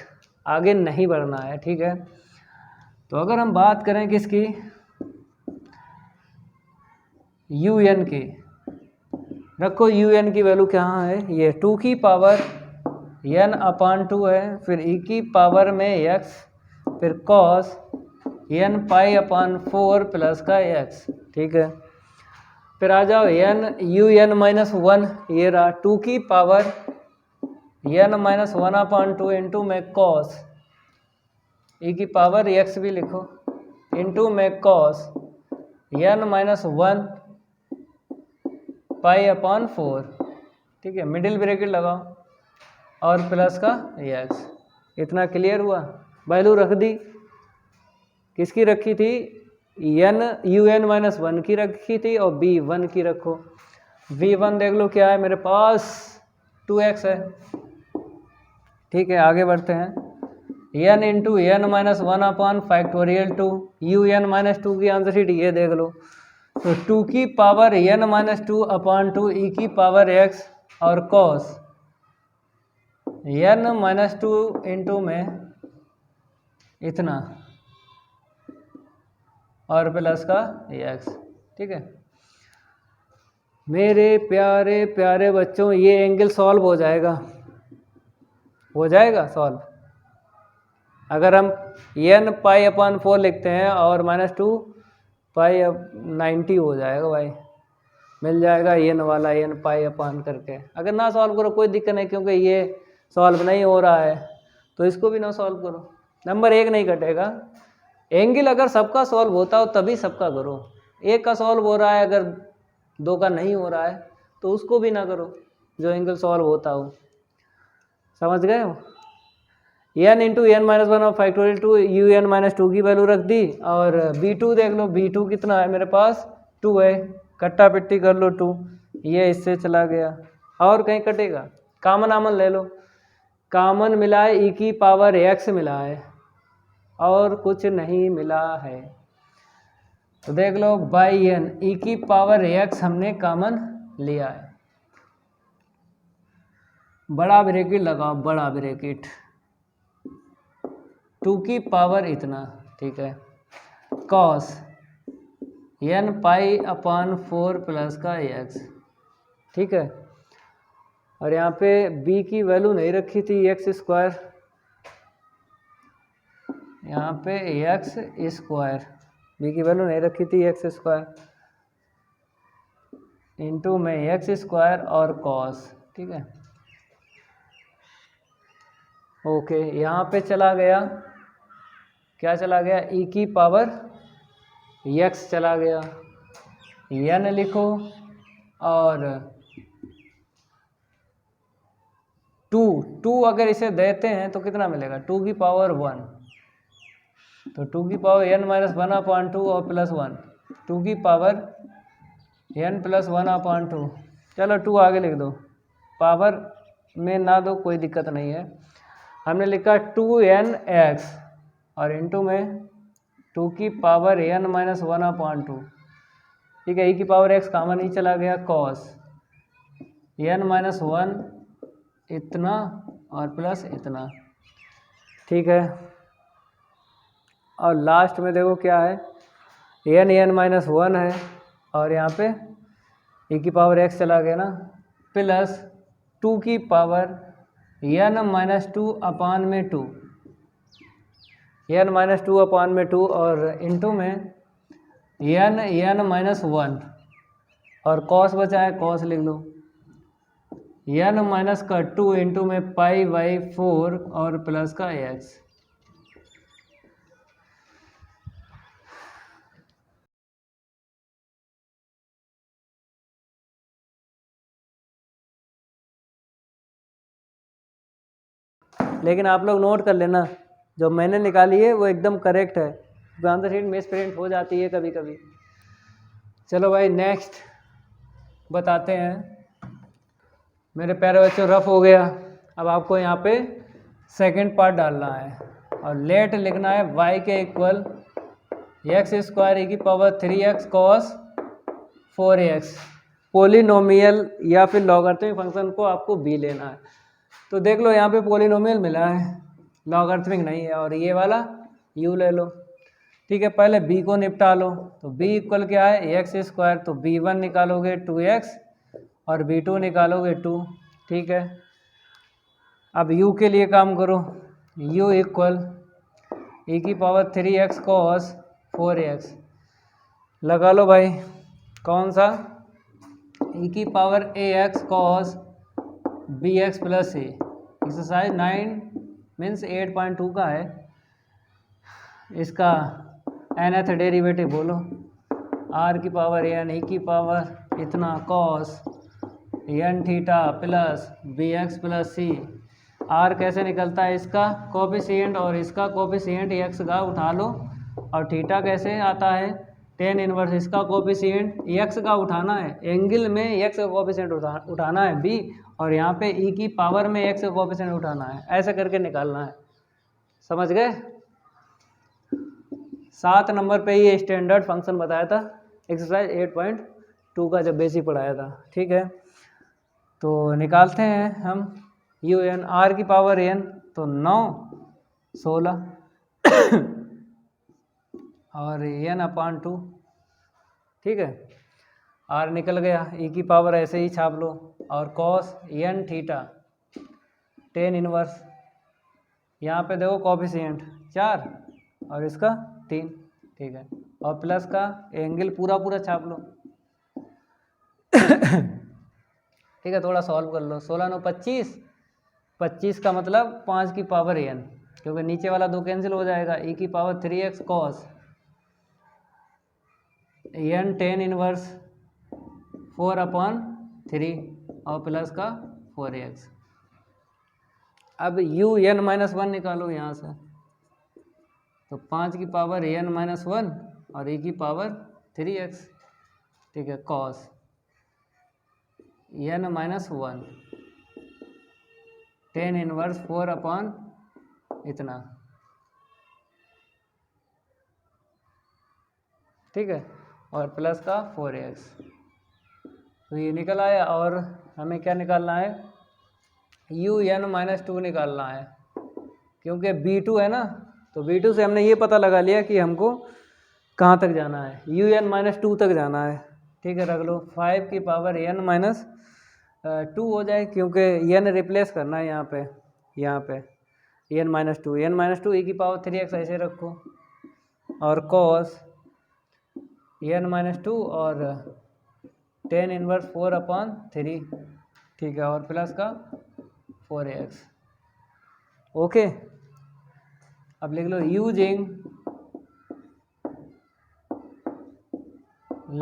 आगे नहीं बढ़ना है, ठीक है। तो अगर हम बात करें किसकी, यू एन की, रखो यू एन की वैल्यू क्या है, ये 2 की पावर एन अपॉन 2 है, फिर ई की पावर में एक्स, फिर cos N pi upon 4 plus का एक्स, ठीक है। फिर आ जाओ एन यू एन माइनस 1, ये रहा 2 की power n minus 1 upon 2 into में कॉस ई की पावर एक्स भी लिखो इंटू में cos n minus 1 pi upon 4, ठीक है। मिडिल ब्रैकेट लगाओ और प्लस का एक्स, इतना क्लियर हुआ। वैल्यू रख दी, किसकी रखी थी, एन यू एन माइनस 1 की रखी थी और बी 1 की रखो। V1 देख लो क्या है, मेरे पास 2x है, ठीक है। आगे बढ़ते हैं n into N minus 1 upon factorial 2 you N minus 2 की आंसर शीट ये देख लो, तो 2 की power n minus 2 upon 2 E की पावर एक्स और कॉस एन माइनस 2 इंटू में इतना और प्लस का एक्स, ठीक है। मेरे प्यारे प्यारे बच्चों, ये एंगल सॉल्व हो जाएगा सॉल्व। अगर हम एन पाई अपॉन 4 लिखते हैं और माइनस 2 पाई अब 90 हो जाएगा भाई, मिल जाएगा एन वाला एन पाई अपान करके। अगर ना सॉल्व करो कोई दिक्कत नहीं, क्योंकि ये सॉल्व नहीं हो रहा है तो इसको भी ना सॉल्व करो, नंबर 1 नहीं कटेगा। एंगल अगर सबका सॉल्व होता हो तभी सबका करो, एक का सॉल्व हो रहा है अगर 2 का नहीं हो रहा है तो उसको भी ना करो जो एंगल सॉल्व होता हो। समझ गए हो? n into N minus one और factorial two U N minus 2 की वैल्यू रख दी, और b2 देख लो, b2 कितना है मेरे पास 2 है, कट्टा पिट्टी कर लो 2, ये इससे चला गया, और कहीं कटेगा? कॉमन आमन ले लो, कॉमन मिला है e की पावर x मिला है और कुछ नहीं मिला है, तो देख लो बाई एन e की पावर x हमने कॉमन लिया है। बड़ा ब्रैकेट लगाओ, बड़ा ब्रैकेट 2 की पावर इतना, ठीक है, कॉस n पाई अपान 4 प्लस का x, ठीक है, और यहाँ पे b की वैल्यू नहीं रखी थी एक्स स्क्वायर, यहाँ पे एक्स स्क्वायर, b की वैल्यू नहीं रखी थी एक्स स्क्वायर इंटू में एक्स स्क्वायर और कॉस, ठीक है, ओके। यहाँ पे चला गया, क्या चला गया, e की पावर x चला गया, n लिखो, और 2 अगर इसे देते हैं तो कितना मिलेगा, 2 की पावर 1, तो 2 की पावर n माइनस 1/2 और प्लस 1, 2 की पावर n प्लस 1/2, चलो 2 आगे लिख दो, पावर में ना दो कोई दिक्कत नहीं है, हमने लिखा 2nx और इंटू में 2 की पावर n माइनस 1/2, ठीक है, e की पावर x कॉमन ही चला गया, कॉस n माइनस 1 इतना और प्लस इतना, ठीक है, और लास्ट में देखो क्या है, n माइनस 1 है और यहाँ पे e की पावर x चला गया ना, प्लस 2 की पावर n माइनस 2 अपान में 2, n माइनस 2 अपान में 2 और इंटू में n माइनस 1 और कॉस बचा है, कॉस लिख लो, n माइनस का 2 इंटू में पाई बाई 4 और प्लस का x, लेकिन आप लोग नोट कर लेना जो मैंने निकाली है वो एकदम करेक्ट है, आंसर शीट मिस प्रिंट हो जाती है कभी कभी। चलो भाई नेक्स्ट बताते हैं, मेरे प्यारे बच्चों रफ हो गया, अब आपको यहाँ पे सेकंड पार्ट डालना है और लेट लिखना है y के इक्वल एक्स स्क्वायर e की power 3x cos 4x, polynomial या फिर लॉगरिथमिक फंक्शन को आपको b लेना है, तो देख लो यहाँ पे पोलिनोमियल मिला है, लॉगरिथमिक नहीं है, और ये वाला u ले लो, ठीक है, पहले b को निपटा लो, तो b इक्वल क्या है एक्स स्क्वायर, तो b1 निकालोगे 2x और b2 निकालोगे 2, ठीक है, अब u के लिए काम करो, u इक्वल e की पावर 3x कॉस 4x, लगा लो भाई, कौन सा, e की power ax cos bx plus a, exercise 9 means 8.2 का है, इसका nth डेरिवेटिव बोलो, r की पावर n e की पावर इतना cos n theta plus bx plus c, r कैसे निकलता है इसका कोफिशिएंट और इसका कोफिशिएंट x का उठा लो, और थीटा कैसे आता है टेन इनवर्स इसका कोफिशिएंट x का उठाना है, एंगल में x का कोफिशिएंट उठाना है b, और यहाँ पे e की पावर में x का कोफिशिएंट उठाना है, ऐसे करके निकालना है, समझ गए। 7 नंबर पे ये स्टैंडर्ड फंक्शन बताया था, एक्सरसाइज 8.2 का जब बेसिक पढ़ाया था, ठीक है, तो निकालते हैं हम यू एन, आर की पावर n तो 9 16 और n/2, ठीक है, r निकल गया, e की पावर ऐसे ही छाप लो, और cos n theta tan inverse, यहाँ पे देखो कोफिशिएंट 4 और इसका 3, ठीक है, और प्लस का एंगल पूरा पूरा छाप लो। ठीक है, थोड़ा सॉल्व कर लो। 16 9 25, 25 का मतलब 5 की पावर n, क्योंकि नीचे वाला 2 कैंसिल हो जाएगा। e की power 3x cos n tan inverse 4/3 और प्लस का 4x। अब un-1 निकालो यहाँ से, तो 5 की पावर n-1 और e की पावर 3x, ठीक है, cos n-1 tan इनवर्स 4 इतना, ठीक है, और प्लस का 4x। तो ये निकल आया। और हमें क्या निकालना है, un-2 निकालना है, क्योंकि b2 है ना, तो b2 से हमने ये पता लगा लिया कि हमको कहाँ तक जाना है, un-2 तक जाना है। ठीक है, रख लो 5 की पावर n-2 हो जाए, क्योंकि n रिप्लेस करना है यहाँ पे n-2 e की पावर 3x ऐसे रखो, और cos n-2 और tan इनवर्स 4/3, ठीक है, और प्लस का 4x। ओके, अब लिख लो यूजिंग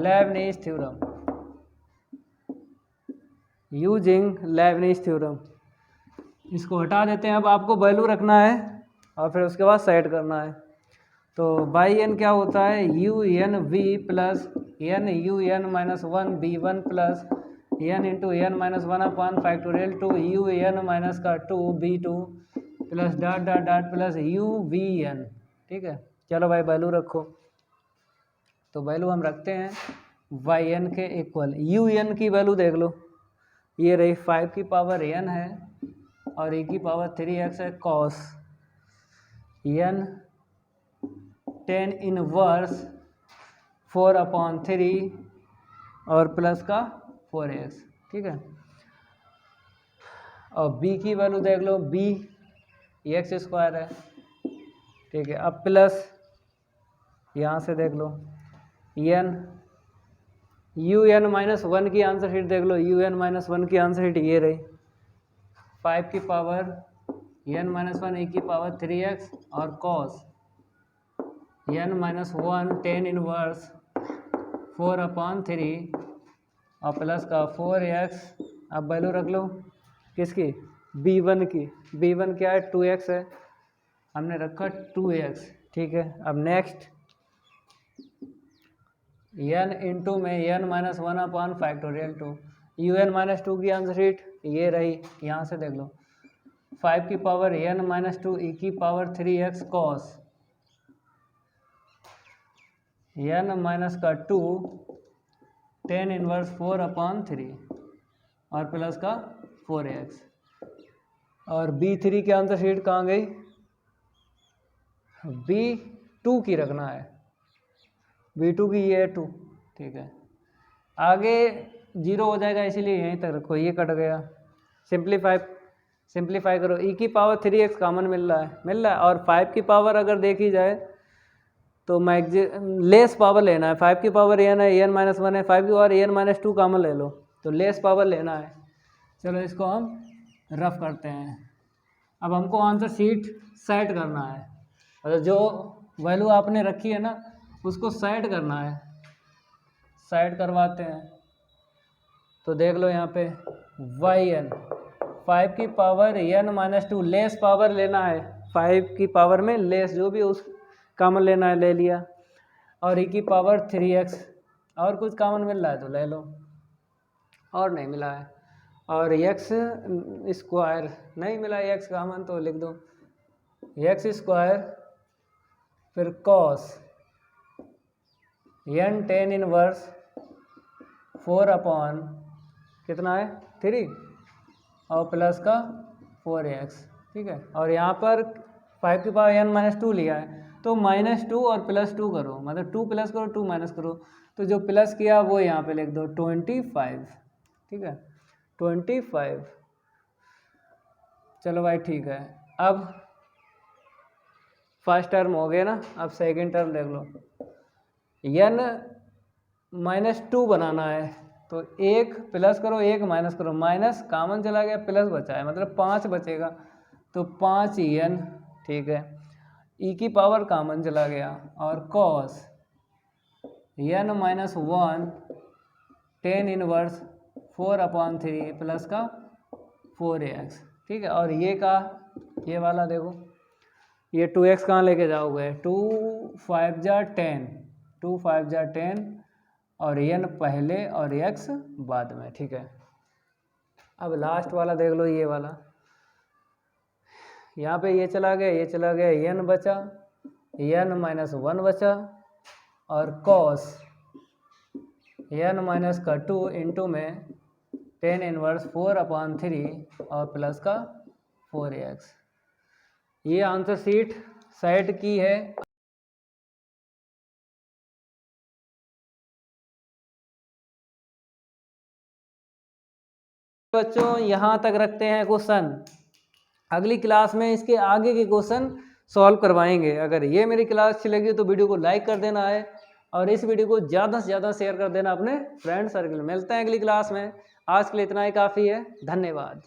लेबनिज थ्योरम, इसको हटा देते हैं। अब आपको वैल्यू रखना है और फिर उसके बाद सेट करना है। तो बाई एन क्या होता है, un-v plus n-un-1 b1 plus n/n-1/2 un-2 b2 plus dot dot dot plus uvn। ठीक है, चलो भाई वैल्यू रखो। तो वैल्यू हम रखते हैं yn के इक्वल, un की वैल्यू देख लो, ये रही 5 की पावर n है और e की पावर 3x है, cos n tan इनवर्स 4/3 और प्लस का 4x। ठीक है, और b की वैल्यू देख लो, b x² है। ठीक है, अब प्लस यहाँ से देख लो n un-1 की आंसर शीट देख लो, un-1 की आंसर शीट ये रही 5 की पावर n-1 e की पावर 3x और cos n-1 tan इनवर्स 4/3 और प्लस का 4x। अब वैल्यू रख लो किसकी, b1 की, b1 क्या है 2x है, हमने रखा 2x। ठीक है, अब नेक्स्ट n इंटू में n-1/2 un-2 की आंसर शीट ये रही, यहाँ से देख लो 5 की पावर n-2 e की power 3x cos n-2 tan inverse 4/3 और प्लस का 4x। और b3 की आंसर शीट कहाँ गई, b2 की रखना है, b2 की ये है 2। ठीक है, आगे 0 हो जाएगा इसीलिए यहीं तक रखो, ये कट गया। सिंप्लीफाई करो, e की पावर 3x कॉमन मिल रहा है और 5 की पावर अगर देखी जाए तो लेस पावर लेना है। 5 की पावर n है, n-1 है, 5 की पावर n-2 कॉमन ले लो, तो लेस पावर लेना है। चलो इसको हम रफ करते हैं। अब हमको आंसर शीट सेट करना है, मतलब जो वैल्यू आपने रखी है ना उसको सेट करना है, सेट करवाते हैं। तो देख लो यहाँ पे yn 5 की पावर n-2 लेस पावर लेना है, 5 की पावर में लेस जो भी उस कॉमन लेना है ले लिया, और e की पावर 3x, और कुछ कॉमन मिल रहा है तो ले लो, और नहीं मिला है, और x स्क्वायर नहीं मिला है, x कॉमन तो लिख दो x², फिर cos n tan इनवर्स 4 कितना है 3 और प्लस का 4x। ठीक है, और यहाँ पर 5 की पावर n-2 लिया है, तो -2 और +2 करो, मतलब 2 प्लस करो 2 माइनस करो, तो जो प्लस किया वो यहाँ पे लिख दो 25। ठीक है, 25। चलो भाई ठीक है, अब फर्स्ट टर्म हो गया ना, अब सेकंड टर्म देख लो। n -2 बनाना है तो 1 प्लस करो 1 माइनस करो, माइनस कॉमन चला गया प्लस बचा है मतलब 5 बचेगा तो 5n, ठीक है। e की पावर कॉमन चला गया और cos n -1 tan inverse 4/3 plus का 4x, ठीक है। और ये का ये वाला देखो, ये 2x कहाँ लेके जाओगे, 2 5 जा 10, 2 5 जा 10 और n पहले और x बाद में, ठीक है। अब लास्ट वाला देख लो, ये वाला यहाँ पे ये चला गया ये चला गया, n बचा, n -1 बचा और cos n का 2 इंटू में tan इनवर्स 4/3 और प्लस का 4x। ये आंसर शीट सेट की है। बच्चों यहाँ तक रखते हैं क्वेश्चन, अगली क्लास में इसके आगे के क्वेश्चन सॉल्व करवाएंगे। अगर ये मेरी क्लास अच्छी लगी तो वीडियो को लाइक कर देना है और इस वीडियो को ज़्यादा से ज़्यादा शेयर कर देना अपने फ्रेंड सर्कल में। मिलते हैं अगली क्लास में, आज के लिए इतना ही काफ़ी है, धन्यवाद।